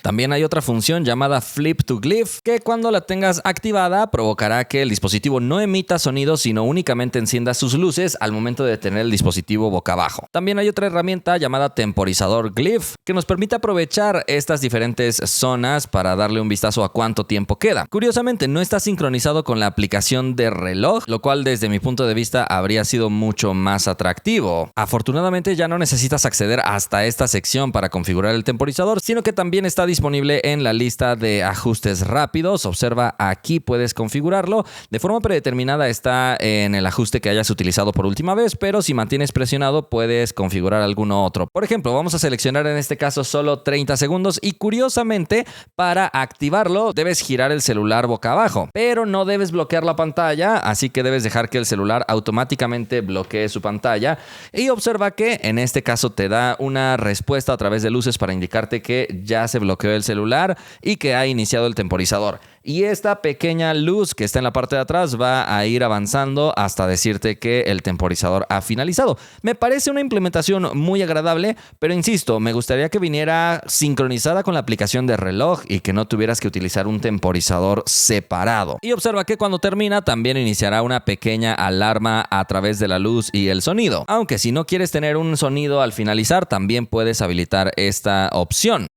También hay otra función llamada Flip to Glyph, que cuando la tengas activada provocará que el dispositivo no emita sonido, sino únicamente encienda sus luces al momento de tener el dispositivo boca abajo. También hay otra herramienta llamada Temporizador Glyph, que nos permite aprovechar estas diferentes zonas para darle un vistazo a cuánto tiempo queda. Curiosamente, no está sincronizado con la aplicación de reloj, lo cual desde mi punto de vista habría sido mucho más atractivo. Afortunadamente ya no necesitas acceder hasta esta sección para configurar el temporizador, sino que también está disponible en la lista de ajustes rápidos. Observa, aquí puedes configurarlo. De forma predeterminada está en el ajuste que hayas utilizado por última vez, pero si mantienes presionado puedes configurar alguno otro. Por ejemplo, vamos a seleccionar en este caso solo 30 segundos y curiosamente para activarlo debes girar el celular boca abajo, pero no debes bloquear la pantalla, así que debes dejar que el celular automáticamente bloquee su pantalla y observa que en este caso te da una respuesta a través de luces para indicarte que ya se bloqueó el celular y que ha iniciado el temporizador. Y esta pequeña luz que está en la parte de atrás va a ir avanzando hasta decirte que el temporizador ha finalizado. Me parece una implementación muy agradable, pero insisto, me gustaría que viniera sincronizada con la aplicación de reloj y que no tuvieras que utilizar un temporizador separado. Y observa que cuando termina también iniciará una pequeña alarma a través de la luz y el sonido. Aunque si no quieres tener un sonido al finalizar, también puedes habilitar esta opción.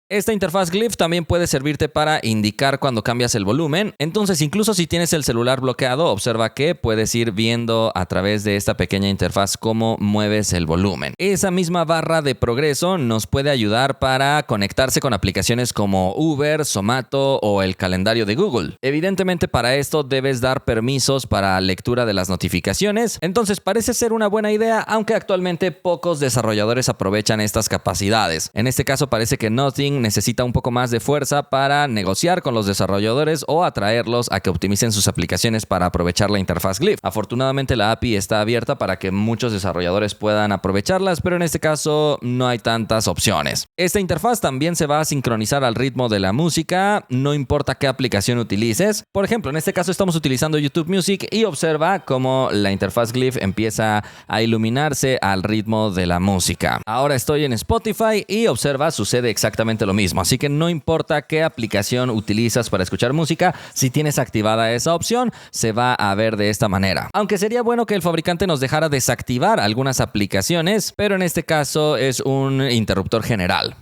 Esta interfaz Glyph también puede servirte para indicar cuando cambias el volumen. Entonces, incluso si tienes el celular bloqueado, observa que puedes ir viendo a través de esta pequeña interfaz cómo mueves el volumen. Esa misma barra de progreso nos puede ayudar para conectarse con aplicaciones como Uber, Zomato o el calendario de Google. Evidentemente, para esto debes dar permisos para lectura de las notificaciones. Entonces, parece ser una buena idea, aunque actualmente pocos desarrolladores aprovechan estas capacidades. En este caso, parece que Nothing necesita un poco más de fuerza para negociar con los desarrolladores o atraerlos a que optimicen sus aplicaciones para aprovechar la interfaz Glyph. Afortunadamente la API está abierta para que muchos desarrolladores puedan aprovecharlas, pero en este caso no hay tantas opciones. Esta interfaz también se va a sincronizar al ritmo de la música, no importa qué aplicación utilices. Por ejemplo, en este caso estamos utilizando YouTube Music y observa cómo la interfaz Glyph empieza a iluminarse al ritmo de la música. Ahora estoy en Spotify y observa, sucede exactamente lo mismo, así que no importa qué aplicación utilizas para escuchar música, si tienes activada esa opción, se va a ver de esta manera. Aunque sería bueno que el fabricante nos dejara desactivar algunas aplicaciones, pero en este caso es un interruptor general.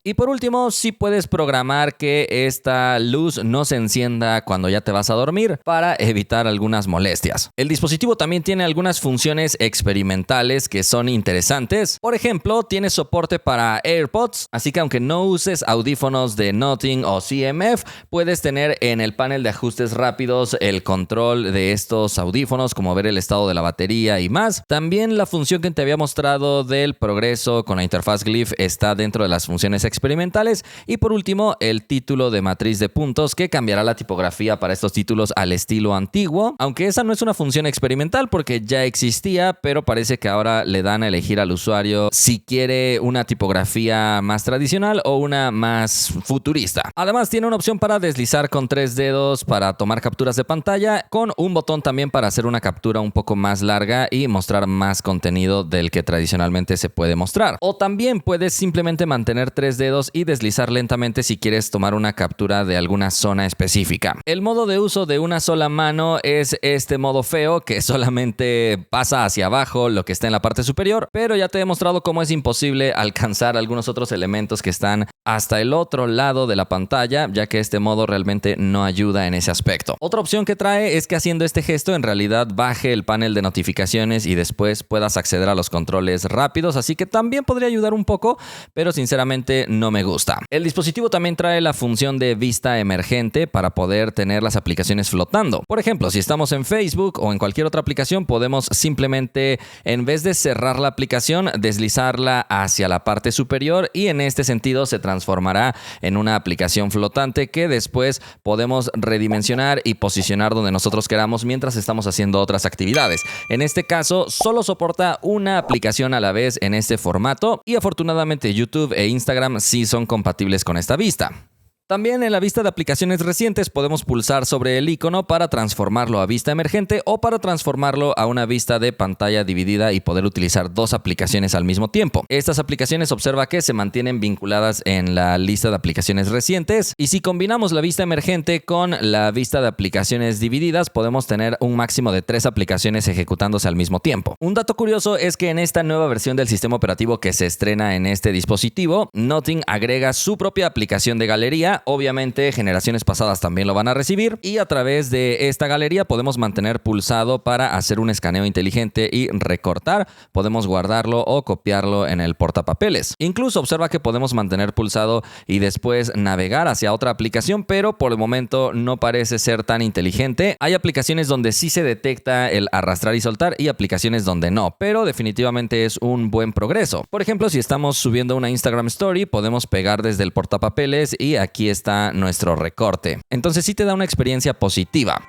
Y por último, sí puedes programar que esta luz no se encienda cuando ya te vas a dormir para evitar algunas molestias. El dispositivo también tiene algunas funciones experimentales que son interesantes. Por ejemplo, tiene soporte para AirPods, así que aunque no uses audífonos de Nothing o CMF, puedes tener en el panel de ajustes rápidos el control de estos audífonos, como ver el estado de la batería y más. También la función que te había mostrado del progreso con la interfaz Glyph está dentro de las funciones experimentales. Y por último, el título de matriz de puntos, que cambiará la tipografía para estos títulos al estilo antiguo, aunque esa no es una función experimental porque ya existía, pero parece que ahora le dan a elegir al usuario si quiere una tipografía más tradicional o una más futurista. Además, tiene una opción para deslizar con 3 dedos para tomar capturas de pantalla, con un botón también para hacer una captura un poco más larga y mostrar más contenido del que tradicionalmente se puede mostrar. O también puedes simplemente mantener 3 dedos y deslizar lentamente si quieres tomar una captura de alguna zona específica. El modo de uso de una sola mano es este modo feo que solamente pasa hacia abajo lo que está en la parte superior, pero ya te he mostrado cómo es imposible alcanzar algunos otros elementos que están hasta el otro lado de la pantalla, ya que este modo realmente no ayuda en ese aspecto. Otra opción que trae es que haciendo este gesto en realidad baje el panel de notificaciones y después puedas acceder a los controles rápidos, así que también podría ayudar un poco, pero sinceramente no me gusta. El dispositivo también trae la función de vista emergente para poder tener las aplicaciones flotando. Por ejemplo, si estamos en Facebook o en cualquier otra aplicación, podemos simplemente, en vez de cerrar la aplicación, deslizarla hacia la parte superior y en este sentido se transformará en una aplicación flotante que después podemos redimensionar y posicionar donde nosotros queramos mientras estamos haciendo otras actividades. En este caso, solo soporta una aplicación a la vez en este formato y afortunadamente YouTube e Instagram sí son compatibles con esta vista. También en la vista de aplicaciones recientes podemos pulsar sobre el icono para transformarlo a vista emergente o para transformarlo a una vista de pantalla dividida y poder utilizar 2 aplicaciones al mismo tiempo. Estas aplicaciones observa que se mantienen vinculadas en la lista de aplicaciones recientes y si combinamos la vista emergente con la vista de aplicaciones divididas podemos tener un máximo de 3 aplicaciones ejecutándose al mismo tiempo. Un dato curioso es que en esta nueva versión del sistema operativo que se estrena en este dispositivo, Nothing agrega su propia aplicación de galería. Obviamente generaciones pasadas también lo van a recibir y a través de esta galería podemos mantener pulsado para hacer un escaneo inteligente y recortar. Podemos guardarlo o copiarlo en el portapapeles. Incluso observa que podemos mantener pulsado y después navegar hacia otra aplicación, pero por el momento no parece ser tan inteligente. Hay aplicaciones donde sí se detecta el arrastrar y soltar y aplicaciones donde no, pero definitivamente es un buen progreso. Por ejemplo, si estamos subiendo una Instagram Story, podemos pegar desde el portapapeles y aquí está nuestro recorte. Entonces sí te da una experiencia positiva.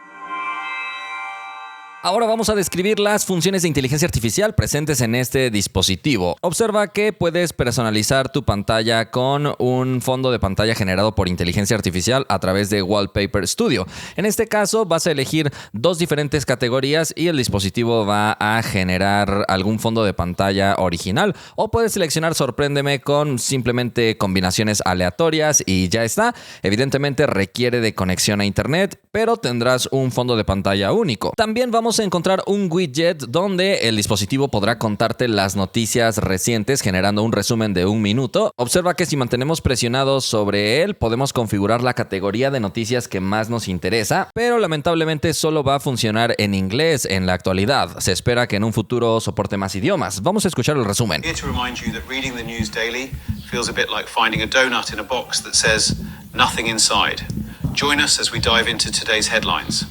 Ahora vamos a describir las funciones de inteligencia artificial presentes en este dispositivo. Observa que puedes personalizar tu pantalla con un fondo de pantalla generado por inteligencia artificial a través de Wallpaper Studio. En este caso vas a elegir 2 diferentes categorías y el dispositivo va a generar algún fondo de pantalla original o puedes seleccionar sorpréndeme con simplemente combinaciones aleatorias y ya está. Evidentemente requiere de conexión a internet, pero tendrás un fondo de pantalla único. También vamos a encontrar un widget donde el dispositivo podrá contarte las noticias recientes generando un resumen de 1 minuto. Observa que si mantenemos presionados sobre él podemos configurar la categoría de noticias que más nos interesa, pero lamentablemente solo va a funcionar en inglés en la actualidad. Se espera que en un futuro soporte más idiomas. Vamos a escuchar el resumen. Here to remind you that reading the news daily feels a bit like finding a donut in a box that says nothing inside. Join us as we dive into today's headlines.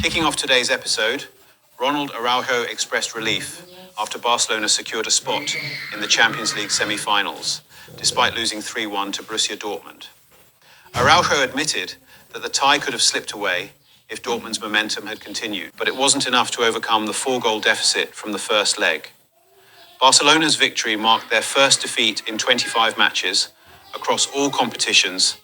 Kicking off today's episode, Ronald Araujo expressed relief after Barcelona secured a spot in the Champions League semi-finals, despite losing 3-1 to Borussia Dortmund. Araujo admitted that the tie could have slipped away if Dortmund's momentum had continued, but it wasn't enough to overcome the 4-goal deficit from the first leg. Barcelona's victory marked their first defeat in 25 matches across all competitions.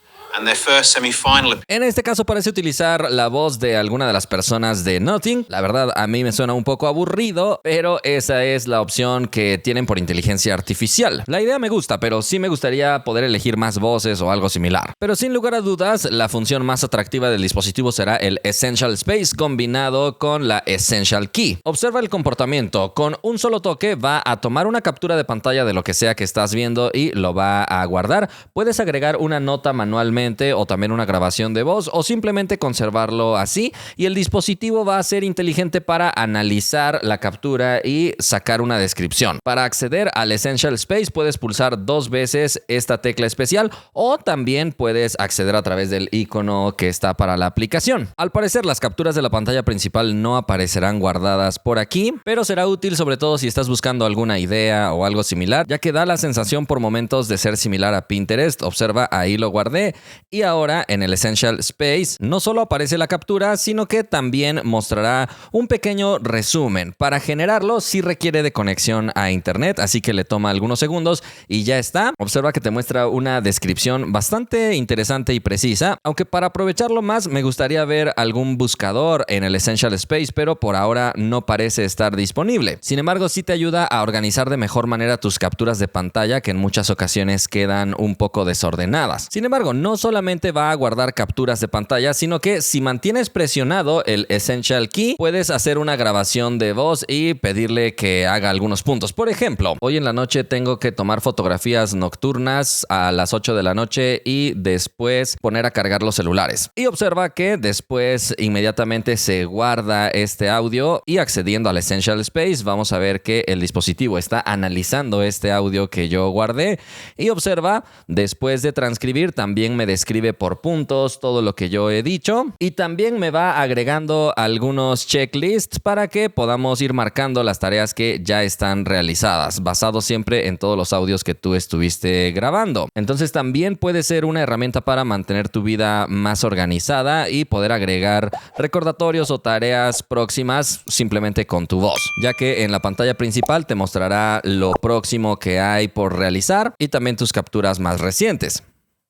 En este caso parece utilizar la voz de alguna de las personas de Nothing. La verdad, a mí me suena un poco aburrido, pero esa es la opción que tienen por inteligencia artificial. La idea me gusta, pero sí me gustaría poder elegir más voces o algo similar. Pero sin lugar a dudas, la función más atractiva del dispositivo será el Essential Space combinado con la Essential Key. Observa el comportamiento. Con un solo toque va a tomar una captura de pantalla de lo que sea que estás viendo y lo va a guardar. Puedes agregar una nota manualmente directamente o también una grabación de voz o simplemente conservarlo así y el dispositivo va a ser inteligente para analizar la captura y sacar una descripción. Para acceder al Essential Space puedes pulsar 2 veces esta tecla especial o también puedes acceder a través del icono que está para la aplicación. Al parecer las capturas de la pantalla principal no aparecerán guardadas por aquí, pero será útil sobre todo si estás buscando alguna idea o algo similar, ya que da la sensación por momentos de ser similar a Pinterest. Observa, ahí lo guardé y ahora en el Essential Space no solo aparece la captura, sino que también mostrará un pequeño resumen. Para generarlo sí requiere de conexión a internet, así que le toma algunos segundos y ya está. Observa que te muestra una descripción bastante interesante y precisa, aunque para aprovecharlo más me gustaría ver algún buscador en el Essential Space, pero por ahora no parece estar disponible. Sin embargo, sí te ayuda a organizar de mejor manera tus capturas de pantalla, que en muchas ocasiones quedan un poco desordenadas. Sin embargo, no solamente va a guardar capturas de pantalla, sino que si mantienes presionado el Essential Key, puedes hacer una grabación de voz y pedirle que haga algunos puntos. Por ejemplo, hoy en la noche tengo que tomar fotografías nocturnas a las 8 de la noche y después poner a cargar los celulares. Y observa que después inmediatamente se guarda este audio y accediendo al Essential Space vamos a ver que el dispositivo está analizando este audio que yo guardé y observa, después de transcribir también me describe por puntos todo lo que yo he dicho y también me va agregando algunos checklists para que podamos ir marcando las tareas que ya están realizadas, basado siempre en todos los audios que tú estuviste grabando. Entonces también puede ser una herramienta para mantener tu vida más organizada y poder agregar recordatorios o tareas próximas simplemente con tu voz, ya que en la pantalla principal te mostrará lo próximo que hay por realizar y también tus capturas más recientes.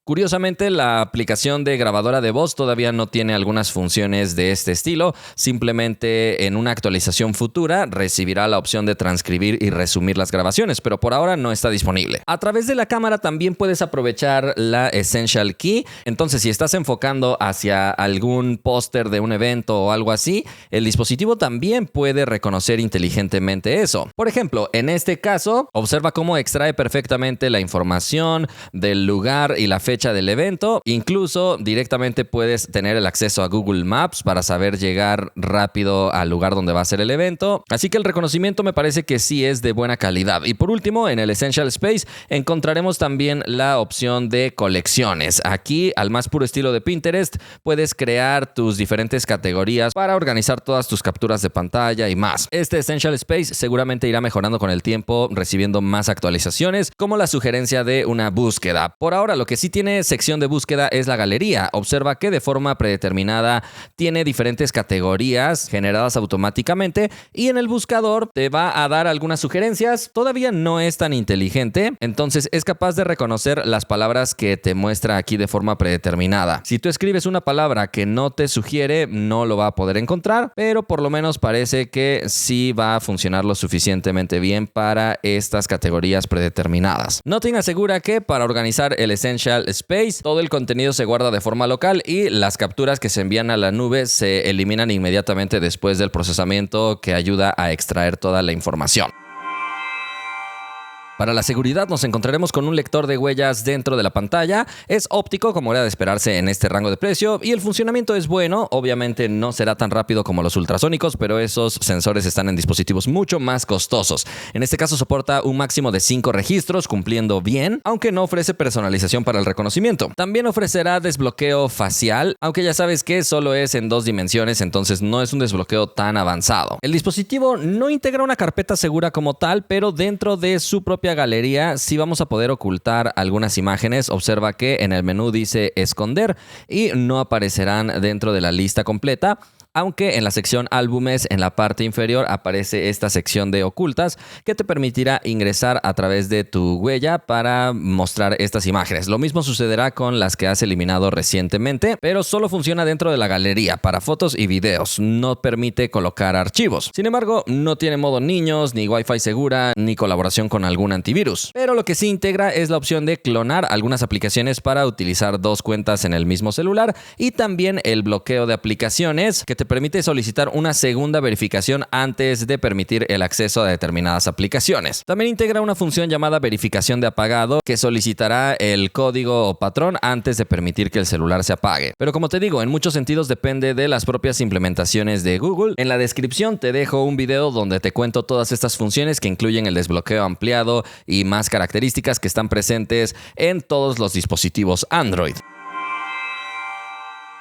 Curiosamente, la aplicación de grabadora de voz todavía no tiene algunas funciones de este estilo. Simplemente en una actualización futura recibirá la opción de transcribir y resumir las grabaciones, pero por ahora no está disponible. A través de la cámara también puedes aprovechar la Essential Key. Entonces, si estás enfocando hacia algún póster de un evento o algo así, el dispositivo también puede reconocer inteligentemente eso. Por ejemplo, en este caso, observa cómo extrae perfectamente la información del lugar y la fecha del evento. Incluso directamente puedes tener el acceso a Google Maps para saber llegar rápido al lugar donde va a ser el evento. Así que el reconocimiento me parece que sí es de buena calidad. Y por último, en el Essential Space encontraremos también la opción de colecciones. Aquí, al más puro estilo de Pinterest, puedes crear tus diferentes categorías para organizar todas tus capturas de pantalla y más. Este Essential Space seguramente irá mejorando con el tiempo, recibiendo más actualizaciones, como la sugerencia de una búsqueda. Por ahora, lo que sí tiene sección de búsqueda es la galería. Observa que de forma predeterminada tiene diferentes categorías generadas automáticamente y en el buscador te va a dar algunas sugerencias. Todavía no es tan inteligente, entonces es capaz de reconocer las palabras que te muestra aquí de forma predeterminada. Si tú escribes una palabra que no te sugiere, no lo va a poder encontrar, pero por lo menos parece que sí va a funcionar lo suficientemente bien para estas categorías predeterminadas. Nothing asegura que para organizar el Essential Space, todo el contenido se guarda de forma local y las capturas que se envían a la nube se eliminan inmediatamente después del procesamiento que ayuda a extraer toda la información. Para la seguridad nos encontraremos con un lector de huellas dentro de la pantalla. Es óptico, como era de esperarse en este rango de precio, y el funcionamiento es bueno. Obviamente no será tan rápido como los ultrasónicos, pero esos sensores están en dispositivos mucho más costosos. En este caso soporta un máximo de 5 registros, cumpliendo bien, aunque no ofrece personalización para el reconocimiento. También ofrecerá desbloqueo facial, aunque ya sabes que solo es en 2 dimensiones, entonces no es un desbloqueo tan avanzado. El dispositivo no integra una carpeta segura como tal, pero dentro de su propia galería sí vamos a poder ocultar algunas imágenes. Observa que en el menú dice esconder y no aparecerán dentro de la lista completa, aunque en la sección álbumes en la parte inferior aparece esta sección de ocultas que te permitirá ingresar a través de tu huella para mostrar estas imágenes. Lo mismo sucederá con las que has eliminado recientemente, pero solo funciona dentro de la galería para fotos y videos. No permite colocar archivos. Sin embargo, no tiene modo niños, ni Wi-Fi segura, ni colaboración con algún antivirus. Pero lo que sí integra es la opción de clonar algunas aplicaciones para utilizar 2 cuentas en el mismo celular y también el bloqueo de aplicaciones que te te permite solicitar una segunda verificación antes de permitir el acceso a determinadas aplicaciones. También integra una función llamada verificación de apagado que solicitará el código o patrón antes de permitir que el celular se apague. Pero como te digo, en muchos sentidos depende de las propias implementaciones de Google. En la descripción te dejo un video donde te cuento todas estas funciones que incluyen el desbloqueo ampliado y más características que están presentes en todos los dispositivos Android.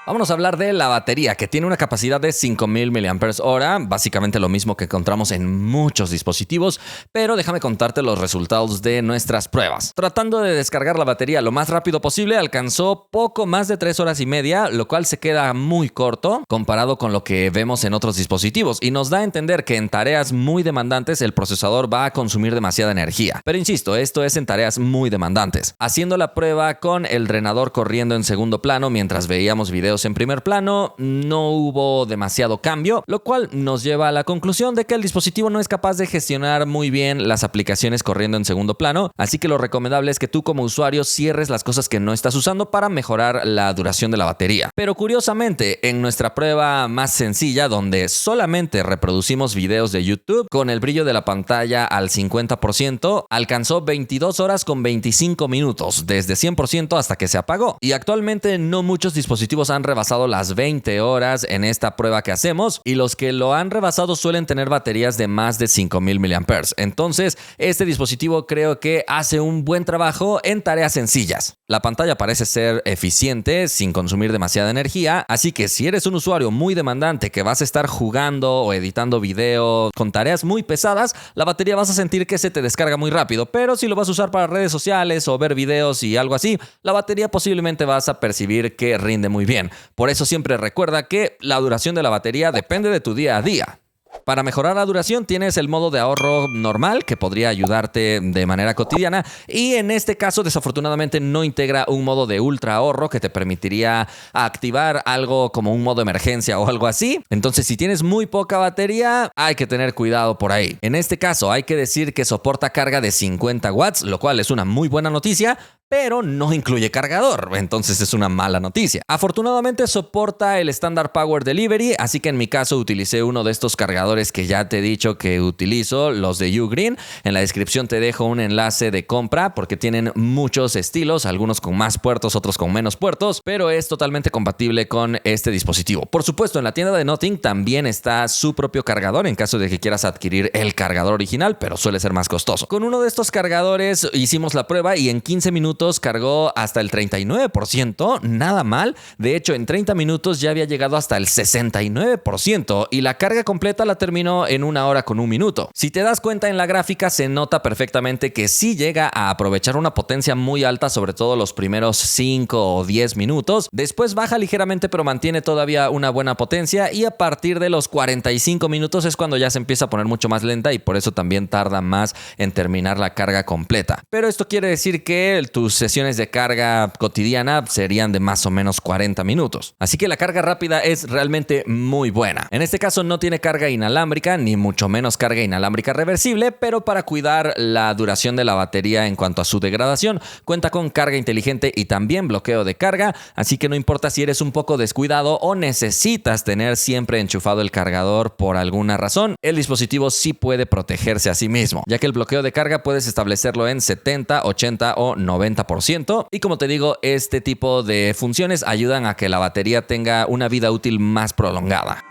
Vámonos a hablar de la batería, que tiene una capacidad de 5000 mAh, básicamente lo mismo que encontramos en muchos dispositivos, pero déjame contarte los resultados de nuestras pruebas. Tratando de descargar la batería lo más rápido posible, alcanzó poco más de 3 horas y media, lo cual se queda muy corto comparado con lo que vemos en otros dispositivos y nos da a entender que en tareas muy demandantes el procesador va a consumir demasiada energía. Pero insisto, esto es en tareas muy demandantes. Haciendo la prueba con el drenador corriendo en segundo plano mientras veíamos videos en primer plano, no hubo demasiado cambio, lo cual nos lleva a la conclusión de que el dispositivo no es capaz de gestionar muy bien las aplicaciones corriendo en segundo plano, así que lo recomendable es que tú como usuario cierres las cosas que no estás usando para mejorar la duración de la batería. Pero curiosamente, en nuestra prueba más sencilla, donde solamente reproducimos videos de YouTube, con el brillo de la pantalla al 50%, alcanzó 22 horas con 25 minutos, desde 100% hasta que se apagó. Y actualmente no muchos dispositivos han rebasado las 20 horas en esta prueba que hacemos, y los que lo han rebasado suelen tener baterías de más de 5000 mAh. Entonces, este dispositivo creo que hace un buen trabajo en tareas sencillas. La pantalla parece ser eficiente, sin consumir demasiada energía, así que si eres un usuario muy demandante que vas a estar jugando o editando video con tareas muy pesadas, la batería vas a sentir que se te descarga muy rápido, pero si lo vas a usar para redes sociales o ver videos y algo así, la batería posiblemente vas a percibir que rinde muy bien. Por eso siempre recuerda que la duración de la batería depende de tu día a día. Para mejorar la duración tienes el modo de ahorro normal, que podría ayudarte de manera cotidiana, y en este caso desafortunadamente no integra un modo de ultra ahorro que te permitiría activar algo como un modo emergencia o algo así. Entonces, si tienes muy poca batería, hay que tener cuidado por ahí. En este caso hay que decir que soporta carga de 50 watts, lo cual es una muy buena noticia, pero no incluye cargador, entonces es una mala noticia. Afortunadamente soporta el Standard Power Delivery, así que en mi caso utilicé uno de estos cargadores que ya te he dicho que utilizo, los de Ugreen. En la descripción te dejo un enlace de compra porque tienen muchos estilos, algunos con más puertos, otros con menos puertos, pero es totalmente compatible con este dispositivo. Por supuesto, en la tienda de Nothing también está su propio cargador en caso de que quieras adquirir el cargador original, pero suele ser más costoso. Con uno de estos cargadores hicimos la prueba y en 15 minutos cargó hasta el 39%, nada mal. De hecho, en 30 minutos ya había llegado hasta el 69% y la carga completa la terminó en 1 hora con 1 minuto. Si te das cuenta en la gráfica, se nota perfectamente que sí llega a aprovechar una potencia muy alta, sobre todo los primeros 5 o 10 minutos. Después baja ligeramente, pero mantiene todavía una buena potencia, y a partir de los 45 minutos es cuando ya se empieza a poner mucho más lenta y por eso también tarda más en terminar la carga completa. Pero esto quiere decir que tus sesiones de carga cotidiana serían de más o menos 40 minutos. Así que la carga rápida es realmente muy buena. En este caso no tiene carga inalámbrica, ni mucho menos carga inalámbrica reversible, pero para cuidar la duración de la batería en cuanto a su degradación, cuenta con carga inteligente y también bloqueo de carga, así que no importa si eres un poco descuidado o necesitas tener siempre enchufado el cargador por alguna razón, el dispositivo sí puede protegerse a sí mismo, ya que el bloqueo de carga puedes establecerlo en 70, 80 o 90%, y como te digo, este tipo de funciones ayudan a que la batería tenga una vida útil más prolongada.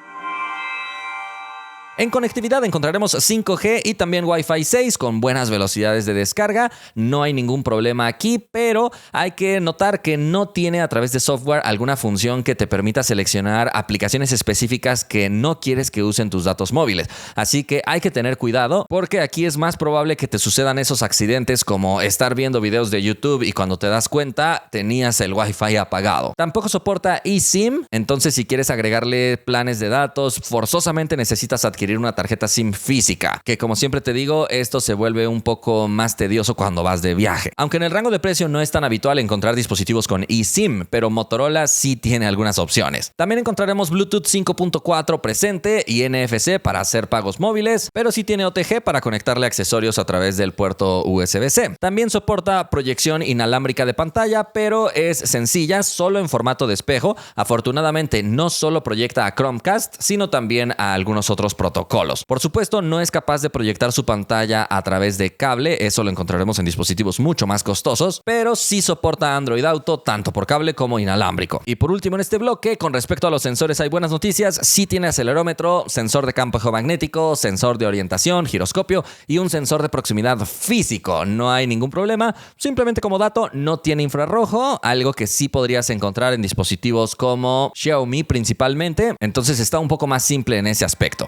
En conectividad encontraremos 5G y también Wi-Fi 6 con buenas velocidades de descarga. No hay ningún problema aquí, pero hay que notar que no tiene a través de software alguna función que te permita seleccionar aplicaciones específicas que no quieres que usen tus datos móviles. Así que hay que tener cuidado porque aquí es más probable que te sucedan esos accidentes como estar viendo videos de YouTube y cuando te das cuenta tenías el Wi-Fi apagado. Tampoco soporta eSIM, entonces si quieres agregarle planes de datos, forzosamente necesitas adquirir adquirir una tarjeta SIM física, que como siempre te digo, esto se vuelve un poco más tedioso cuando vas de viaje. Aunque en el rango de precio no es tan habitual encontrar dispositivos con eSIM, pero Motorola sí tiene algunas opciones. También encontraremos Bluetooth 5.4 presente y NFC para hacer pagos móviles, pero sí tiene OTG para conectarle accesorios a través del puerto USB-C. También soporta proyección inalámbrica de pantalla, pero es sencilla, solo en formato de espejo. Afortunadamente no solo proyecta a Chromecast, sino también a algunos otros protocolos. Por supuesto, no es capaz de proyectar su pantalla a través de cable, eso lo encontraremos en dispositivos mucho más costosos, pero sí soporta Android Auto tanto por cable como inalámbrico. Y por último en este bloque, con respecto a los sensores hay buenas noticias. Sí tiene acelerómetro, sensor de campo geomagnético, sensor de orientación, giroscopio y un sensor de proximidad físico. No hay ningún problema. Simplemente como dato, no tiene infrarrojo, algo que sí podrías encontrar en dispositivos como Xiaomi principalmente. Entonces está un poco más simple en ese aspecto.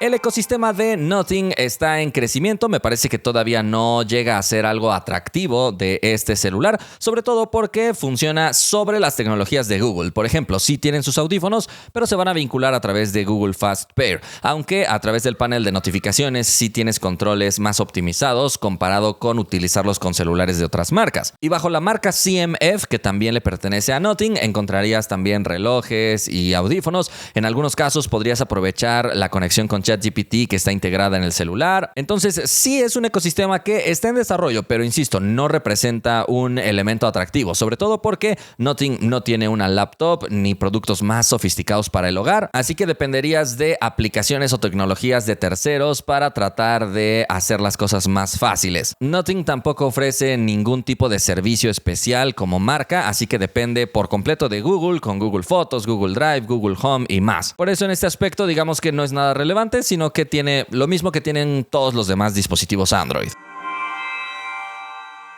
El ecosistema de Nothing está en crecimiento, me parece que todavía no llega a ser algo atractivo de este celular, sobre todo porque funciona sobre las tecnologías de Google. Por ejemplo, sí tienen sus audífonos, pero se van a vincular a través de Google Fast Pair, aunque a través del panel de notificaciones sí tienes controles más optimizados comparado con utilizarlos con celulares de otras marcas. Y bajo la marca CMF, que también le pertenece a Nothing, encontrarías también relojes y audífonos. En algunos casos podrías aprovechar la conexión con ChatGPT que está integrada en el celular. Entonces sí es un ecosistema que está en desarrollo, pero insisto, no representa un elemento atractivo, sobre todo porque Nothing no tiene una laptop ni productos más sofisticados para el hogar, así que dependerías de aplicaciones o tecnologías de terceros para tratar de hacer las cosas más fáciles. Nothing tampoco ofrece ningún tipo de servicio especial como marca, así que depende por completo de Google, con Google Fotos, Google Drive, Google Home y más. Por eso en este aspecto digamos que no es nada relevante, sino que tiene lo mismo que tienen todos los demás dispositivos Android.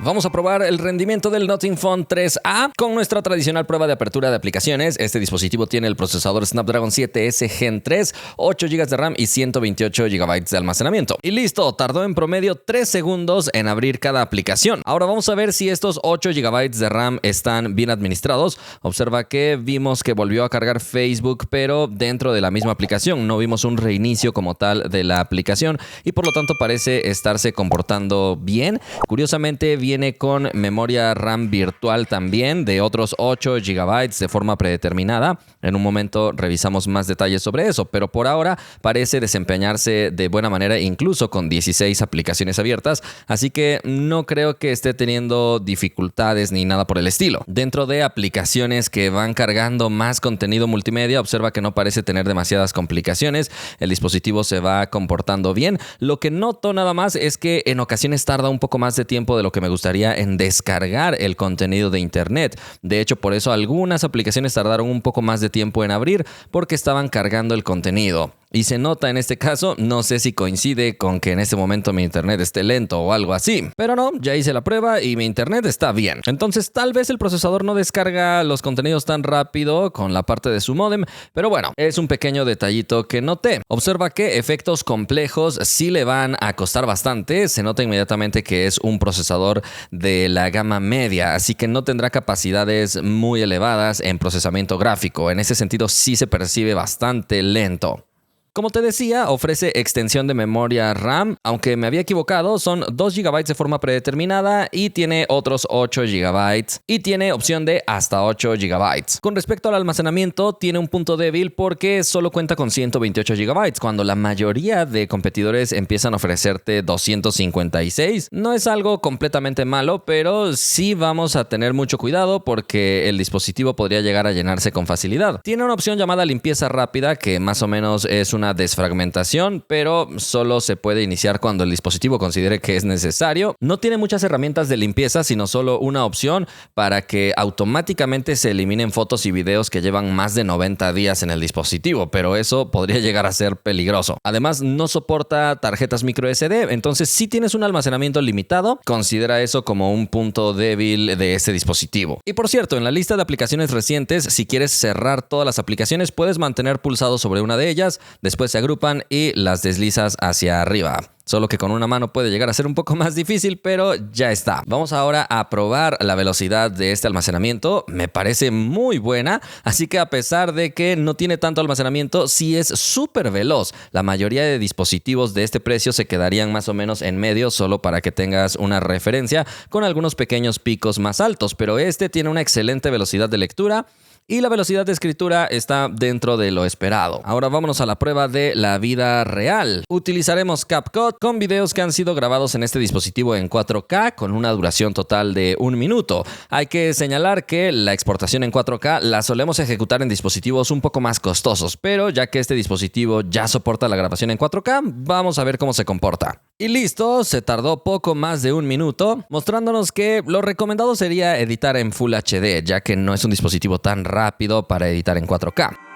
Vamos a probar el rendimiento del Nothing Phone 3A con nuestra tradicional prueba de apertura de aplicaciones. Este dispositivo tiene el procesador Snapdragon 7S Gen 3, 8 GB de RAM y 128 GB de almacenamiento. Y listo, tardó en promedio 3 segundos en abrir cada aplicación. Ahora vamos a ver si estos 8 GB de RAM están bien administrados. Observa que vimos que volvió a cargar Facebook, pero dentro de la misma aplicación. No vimos un reinicio como tal de la aplicación y por lo tanto parece estarse comportando bien. Curiosamente, viene con memoria RAM virtual también de otros 8 GB de forma predeterminada. En un momento revisamos más detalles sobre eso, pero por ahora parece desempeñarse de buena manera incluso con 16 aplicaciones abiertas, así que no creo que esté teniendo dificultades ni nada por el estilo. Dentro de aplicaciones que van cargando más contenido multimedia, observa que no parece tener demasiadas complicaciones. El dispositivo se va comportando bien. Lo que noto nada más es que en ocasiones tarda un poco más de tiempo de lo que me gustaría en descargar el contenido de internet. De hecho, por eso algunas aplicaciones tardaron un poco más de tiempo en abrir porque estaban cargando el contenido. Y se nota en este caso, no sé si coincide con que en este momento mi internet esté lento o algo así. Pero no, ya hice la prueba y mi internet está bien. Entonces tal vez el procesador no descarga los contenidos tan rápido con la parte de su módem, pero bueno, es un pequeño detallito que noté. Observa que efectos complejos sí le van a costar bastante. Se nota inmediatamente que es un procesador de la gama media, así que no tendrá capacidades muy elevadas en procesamiento gráfico. En ese sentido sí se percibe bastante lento. Como te decía, ofrece extensión de memoria RAM, aunque me había equivocado, son 2 GB de forma predeterminada y tiene otros 8 GB y tiene opción de hasta 8 GB. Con respecto al almacenamiento, tiene un punto débil porque solo cuenta con 128 GB, cuando la mayoría de competidores empiezan a ofrecerte 256. No es algo completamente malo, pero sí vamos a tener mucho cuidado porque el dispositivo podría llegar a llenarse con facilidad. Tiene una opción llamada limpieza rápida que más o menos es una desfragmentación, pero solo se puede iniciar cuando el dispositivo considere que es necesario. No tiene muchas herramientas de limpieza, sino solo una opción para que automáticamente se eliminen fotos y videos que llevan más de 90 días en el dispositivo, pero eso podría llegar a ser peligroso. Además, no soporta tarjetas micro SD, entonces si tienes un almacenamiento limitado, considera eso como un punto débil de este dispositivo. Y por cierto, en la lista de aplicaciones recientes, si quieres cerrar todas las aplicaciones, puedes mantener pulsado sobre una de ellas, después se agrupan y las deslizas hacia arriba. Solo que con una mano puede llegar a ser un poco más difícil, pero ya está. Vamos ahora a probar la velocidad de este almacenamiento. Me parece muy buena, así que a pesar de que no tiene tanto almacenamiento, sí es súper veloz. La mayoría de dispositivos de este precio se quedarían más o menos en medio, solo para que tengas una referencia, con algunos pequeños picos más altos, pero este tiene una excelente velocidad de lectura y la velocidad de escritura está dentro de lo esperado. Ahora vámonos a la prueba de la vida real. Utilizaremos CapCut con videos que han sido grabados en este dispositivo en 4K con una duración total de 1 minuto. Hay que señalar que la exportación en 4K la solemos ejecutar en dispositivos un poco más costosos, pero ya que este dispositivo ya soporta la grabación en 4K, vamos a ver cómo se comporta. Y listo, se tardó poco más de 1 minuto, mostrándonos que lo recomendado sería editar en Full HD, ya que no es un dispositivo tan rápido para editar en 4K.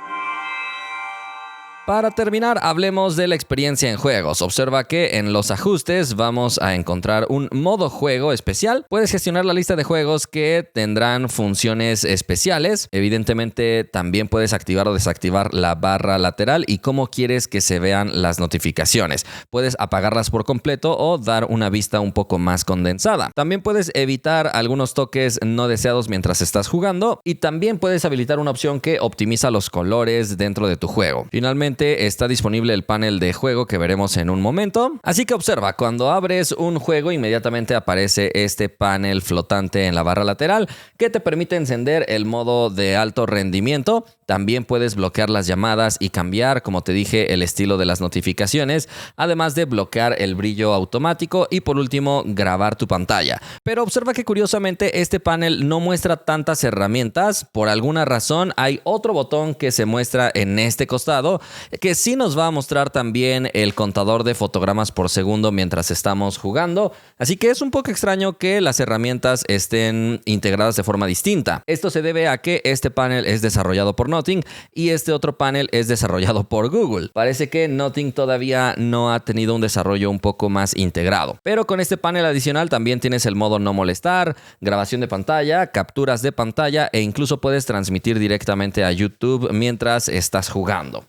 Para terminar, hablemos de la experiencia en juegos. Observa que en los ajustes vamos a encontrar un modo juego especial. Puedes gestionar la lista de juegos que tendrán funciones especiales. Evidentemente, también puedes activar o desactivar la barra lateral y cómo quieres que se vean las notificaciones. Puedes apagarlas por completo o dar una vista un poco más condensada. También puedes evitar algunos toques no deseados mientras estás jugando y también puedes habilitar una opción que optimiza los colores dentro de tu juego. Finalmente, está disponible el panel de juego que veremos en un momento. Así que observa, cuando abres un juego inmediatamente aparece este panel flotante en la barra lateral que te permite encender el modo de alto rendimiento. También puedes bloquear las llamadas y cambiar, como te dije, el estilo de las notificaciones, además de bloquear el brillo automático y por último grabar tu pantalla. Pero observa que curiosamente este panel no muestra tantas herramientas. Por alguna razón hay otro botón que se muestra en este costado que sí nos va a mostrar también el contador de fotogramas por segundo mientras estamos jugando. Así que es un poco extraño que las herramientas estén integradas de forma distinta. Esto se debe a que este panel es desarrollado por Nothing y este otro panel es desarrollado por Google. Parece que Nothing todavía no ha tenido un desarrollo un poco más integrado. Pero con este panel adicional también tienes el modo no molestar, grabación de pantalla, capturas de pantalla e incluso puedes transmitir directamente a YouTube mientras estás jugando.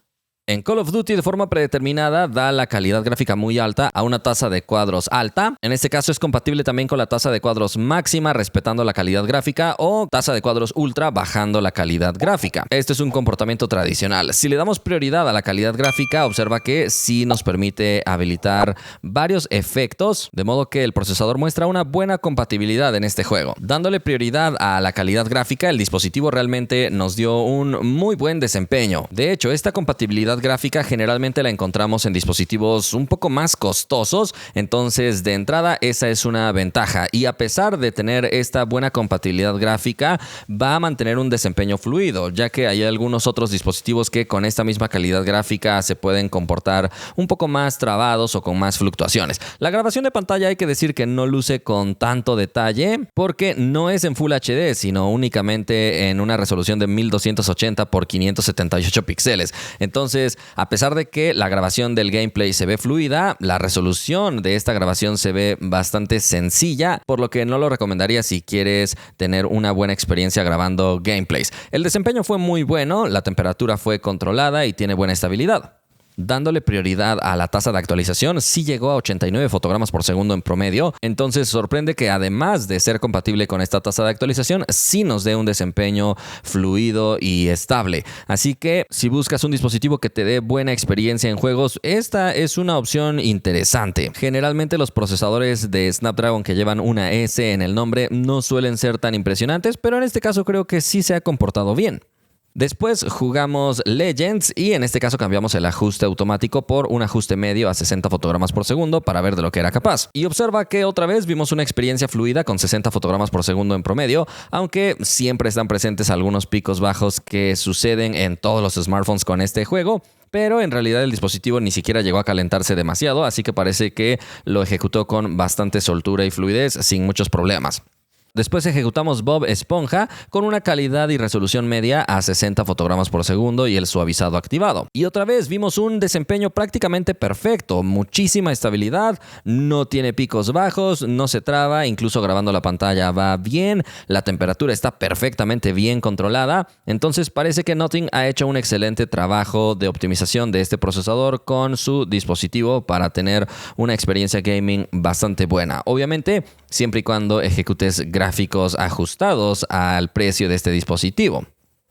En Call of Duty de forma predeterminada da la calidad gráfica muy alta a una tasa de cuadros alta. En este caso es compatible también con la tasa de cuadros máxima respetando la calidad gráfica o tasa de cuadros ultra bajando la calidad gráfica. Este es un comportamiento tradicional. Si le damos prioridad a la calidad gráfica, observa que sí nos permite habilitar varios efectos, de modo que el procesador muestra una buena compatibilidad en este juego. Dándole prioridad a la calidad gráfica, el dispositivo realmente nos dio un muy buen desempeño. De hecho, esta compatibilidad gráfica generalmente la encontramos en dispositivos un poco más costosos, entonces de entrada esa es una ventaja y a pesar de tener esta buena compatibilidad gráfica va a mantener un desempeño fluido, ya que hay algunos otros dispositivos que con esta misma calidad gráfica se pueden comportar un poco más trabados o con más fluctuaciones. La grabación de pantalla hay que decir que no luce con tanto detalle porque no es en Full HD, sino únicamente en una resolución de 1280 por 578 píxeles. Entonces, a pesar de que la grabación del gameplay se ve fluida, la resolución de esta grabación se ve bastante sencilla, por lo que no lo recomendaría si quieres tener una buena experiencia grabando gameplays. El desempeño fue muy bueno, la temperatura fue controlada y tiene buena estabilidad. Dándole prioridad a la tasa de actualización, sí llegó a 89 fotogramas por segundo en promedio, entonces sorprende que además de ser compatible con esta tasa de actualización, sí nos dé un desempeño fluido y estable. Así que si buscas un dispositivo que te dé buena experiencia en juegos, esta es una opción interesante. Generalmente los procesadores de Snapdragon que llevan una S en el nombre no suelen ser tan impresionantes, pero en este caso creo que sí se ha comportado bien. Después jugamos Legends y en este caso cambiamos el ajuste automático por un ajuste medio a 60 fotogramas por segundo para ver de lo que era capaz. Y observa que otra vez vimos una experiencia fluida con 60 fotogramas por segundo en promedio, aunque siempre están presentes algunos picos bajos que suceden en todos los smartphones con este juego. Pero en realidad el dispositivo ni siquiera llegó a calentarse demasiado, así que parece que lo ejecutó con bastante soltura y fluidez sin muchos problemas. Después ejecutamos Bob Esponja con una calidad y resolución media a 60 fotogramas por segundo y el suavizado activado. Y otra vez vimos un desempeño prácticamente perfecto, muchísima estabilidad, no tiene picos bajos, no se traba, incluso grabando la pantalla va bien, la temperatura está perfectamente bien controlada, entonces parece que Nothing ha hecho un excelente trabajo de optimización de este procesador con su dispositivo para tener una experiencia gaming bastante buena. Obviamente, siempre y cuando ejecutes gráficos ajustados al precio de este dispositivo.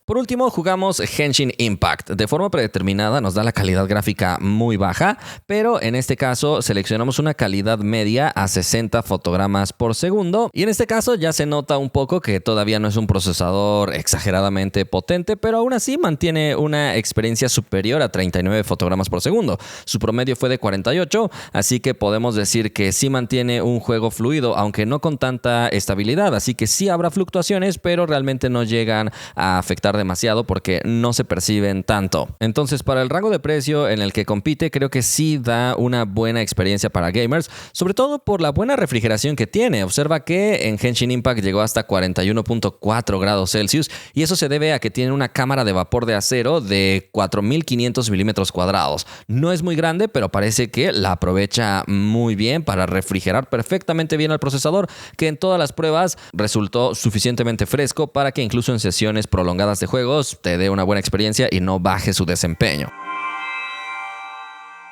Por último, jugamos Genshin Impact. De forma predeterminada nos da la calidad gráfica muy baja, pero en este caso seleccionamos una calidad media a 60 fotogramas por segundo. Y en este caso ya se nota un poco que todavía no es un procesador exageradamente potente, pero aún así mantiene una experiencia superior a 39 fotogramas por segundo. Su promedio fue de 48, así que podemos decir que sí mantiene un juego fluido, aunque no con tanta estabilidad. Así que sí habrá fluctuaciones, pero realmente no llegan a afectar demasiado porque no se perciben tanto. Entonces, para el rango de precio en el que compite, creo que sí da una buena experiencia para gamers, sobre todo por la buena refrigeración que tiene. Observa que en Genshin Impact llegó hasta 41.4 grados Celsius y eso se debe a que tiene una cámara de vapor de acero de 4.500 milímetros cuadrados. No es muy grande, pero parece que la aprovecha muy bien para refrigerar perfectamente bien al procesador, que en todas las pruebas resultó suficientemente fresco para que incluso en sesiones prolongadas de juegos te dé una buena experiencia y no baje su desempeño.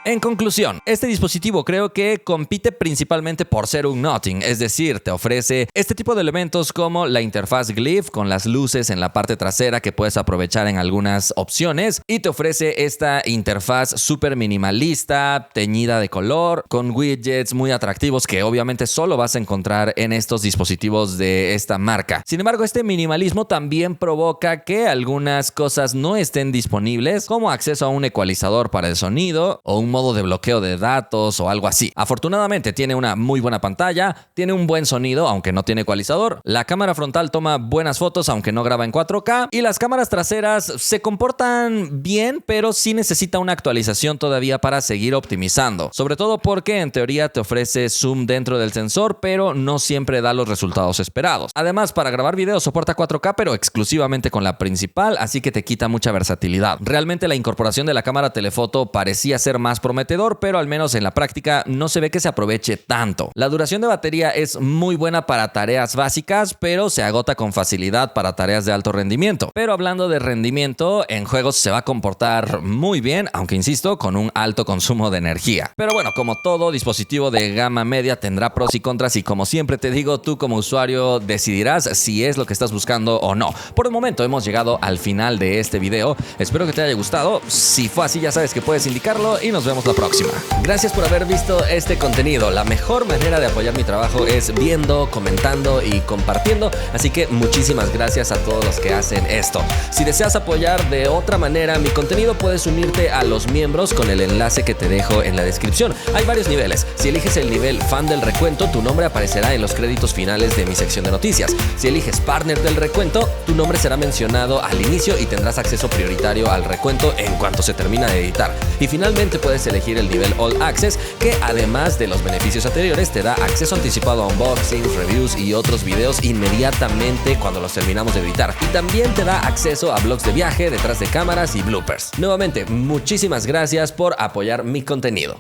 En conclusión, este dispositivo creo que compite principalmente por ser un Nothing, es decir, te ofrece este tipo de elementos como la interfaz Glyph con las luces en la parte trasera que puedes aprovechar en algunas opciones y te ofrece esta interfaz súper minimalista, teñida de color, con widgets muy atractivos que obviamente solo vas a encontrar en estos dispositivos de esta marca. Sin embargo, este minimalismo también provoca que algunas cosas no estén disponibles, como acceso a un ecualizador para el sonido o un modo de bloqueo de datos o algo así. Afortunadamente tiene una muy buena pantalla, tiene un buen sonido aunque no tiene ecualizador, la cámara frontal toma buenas fotos aunque no graba en 4K y las cámaras traseras se comportan bien, pero sí necesita una actualización todavía para seguir optimizando, sobre todo porque en teoría te ofrece zoom dentro del sensor, pero no siempre da los resultados esperados. Además, para grabar video soporta 4K, pero exclusivamente con la principal, así que te quita mucha versatilidad. Realmente la incorporación de la cámara telefoto parecía ser más prometedor, pero al menos en la práctica no se ve que se aproveche tanto. La duración de batería es muy buena para tareas básicas, pero se agota con facilidad para tareas de alto rendimiento. Pero hablando de rendimiento, en juegos se va a comportar muy bien, aunque insisto, con un alto consumo de energía. Pero bueno, como todo dispositivo de gama media tendrá pros y contras y como siempre te digo, tú como usuario decidirás si es lo que estás buscando o no. Por el momento hemos llegado al final de este video. Espero que te haya gustado. Si fue así, ya sabes que puedes indicarlo y nos vemos la próxima. Gracias por haber visto este contenido. La mejor manera de apoyar mi trabajo es viendo, comentando y compartiendo, así que muchísimas gracias a todos los que hacen esto. Si deseas apoyar de otra manera mi contenido, puedes unirte a los miembros con el enlace que te dejo en la descripción. Hay varios niveles. Si eliges el nivel fan del recuento, tu nombre aparecerá en los créditos finales de mi sección de noticias. Si eliges partner del recuento, tu nombre será mencionado al inicio y tendrás acceso prioritario al recuento en cuanto se termina de editar. Y finalmente puedes elegir el nivel All Access, que además de los beneficios anteriores te da acceso anticipado a unboxings, reviews y otros videos inmediatamente cuando los terminamos de editar. Y también te da acceso a vlogs de viaje, detrás de cámaras y bloopers. Nuevamente, muchísimas gracias por apoyar mi contenido.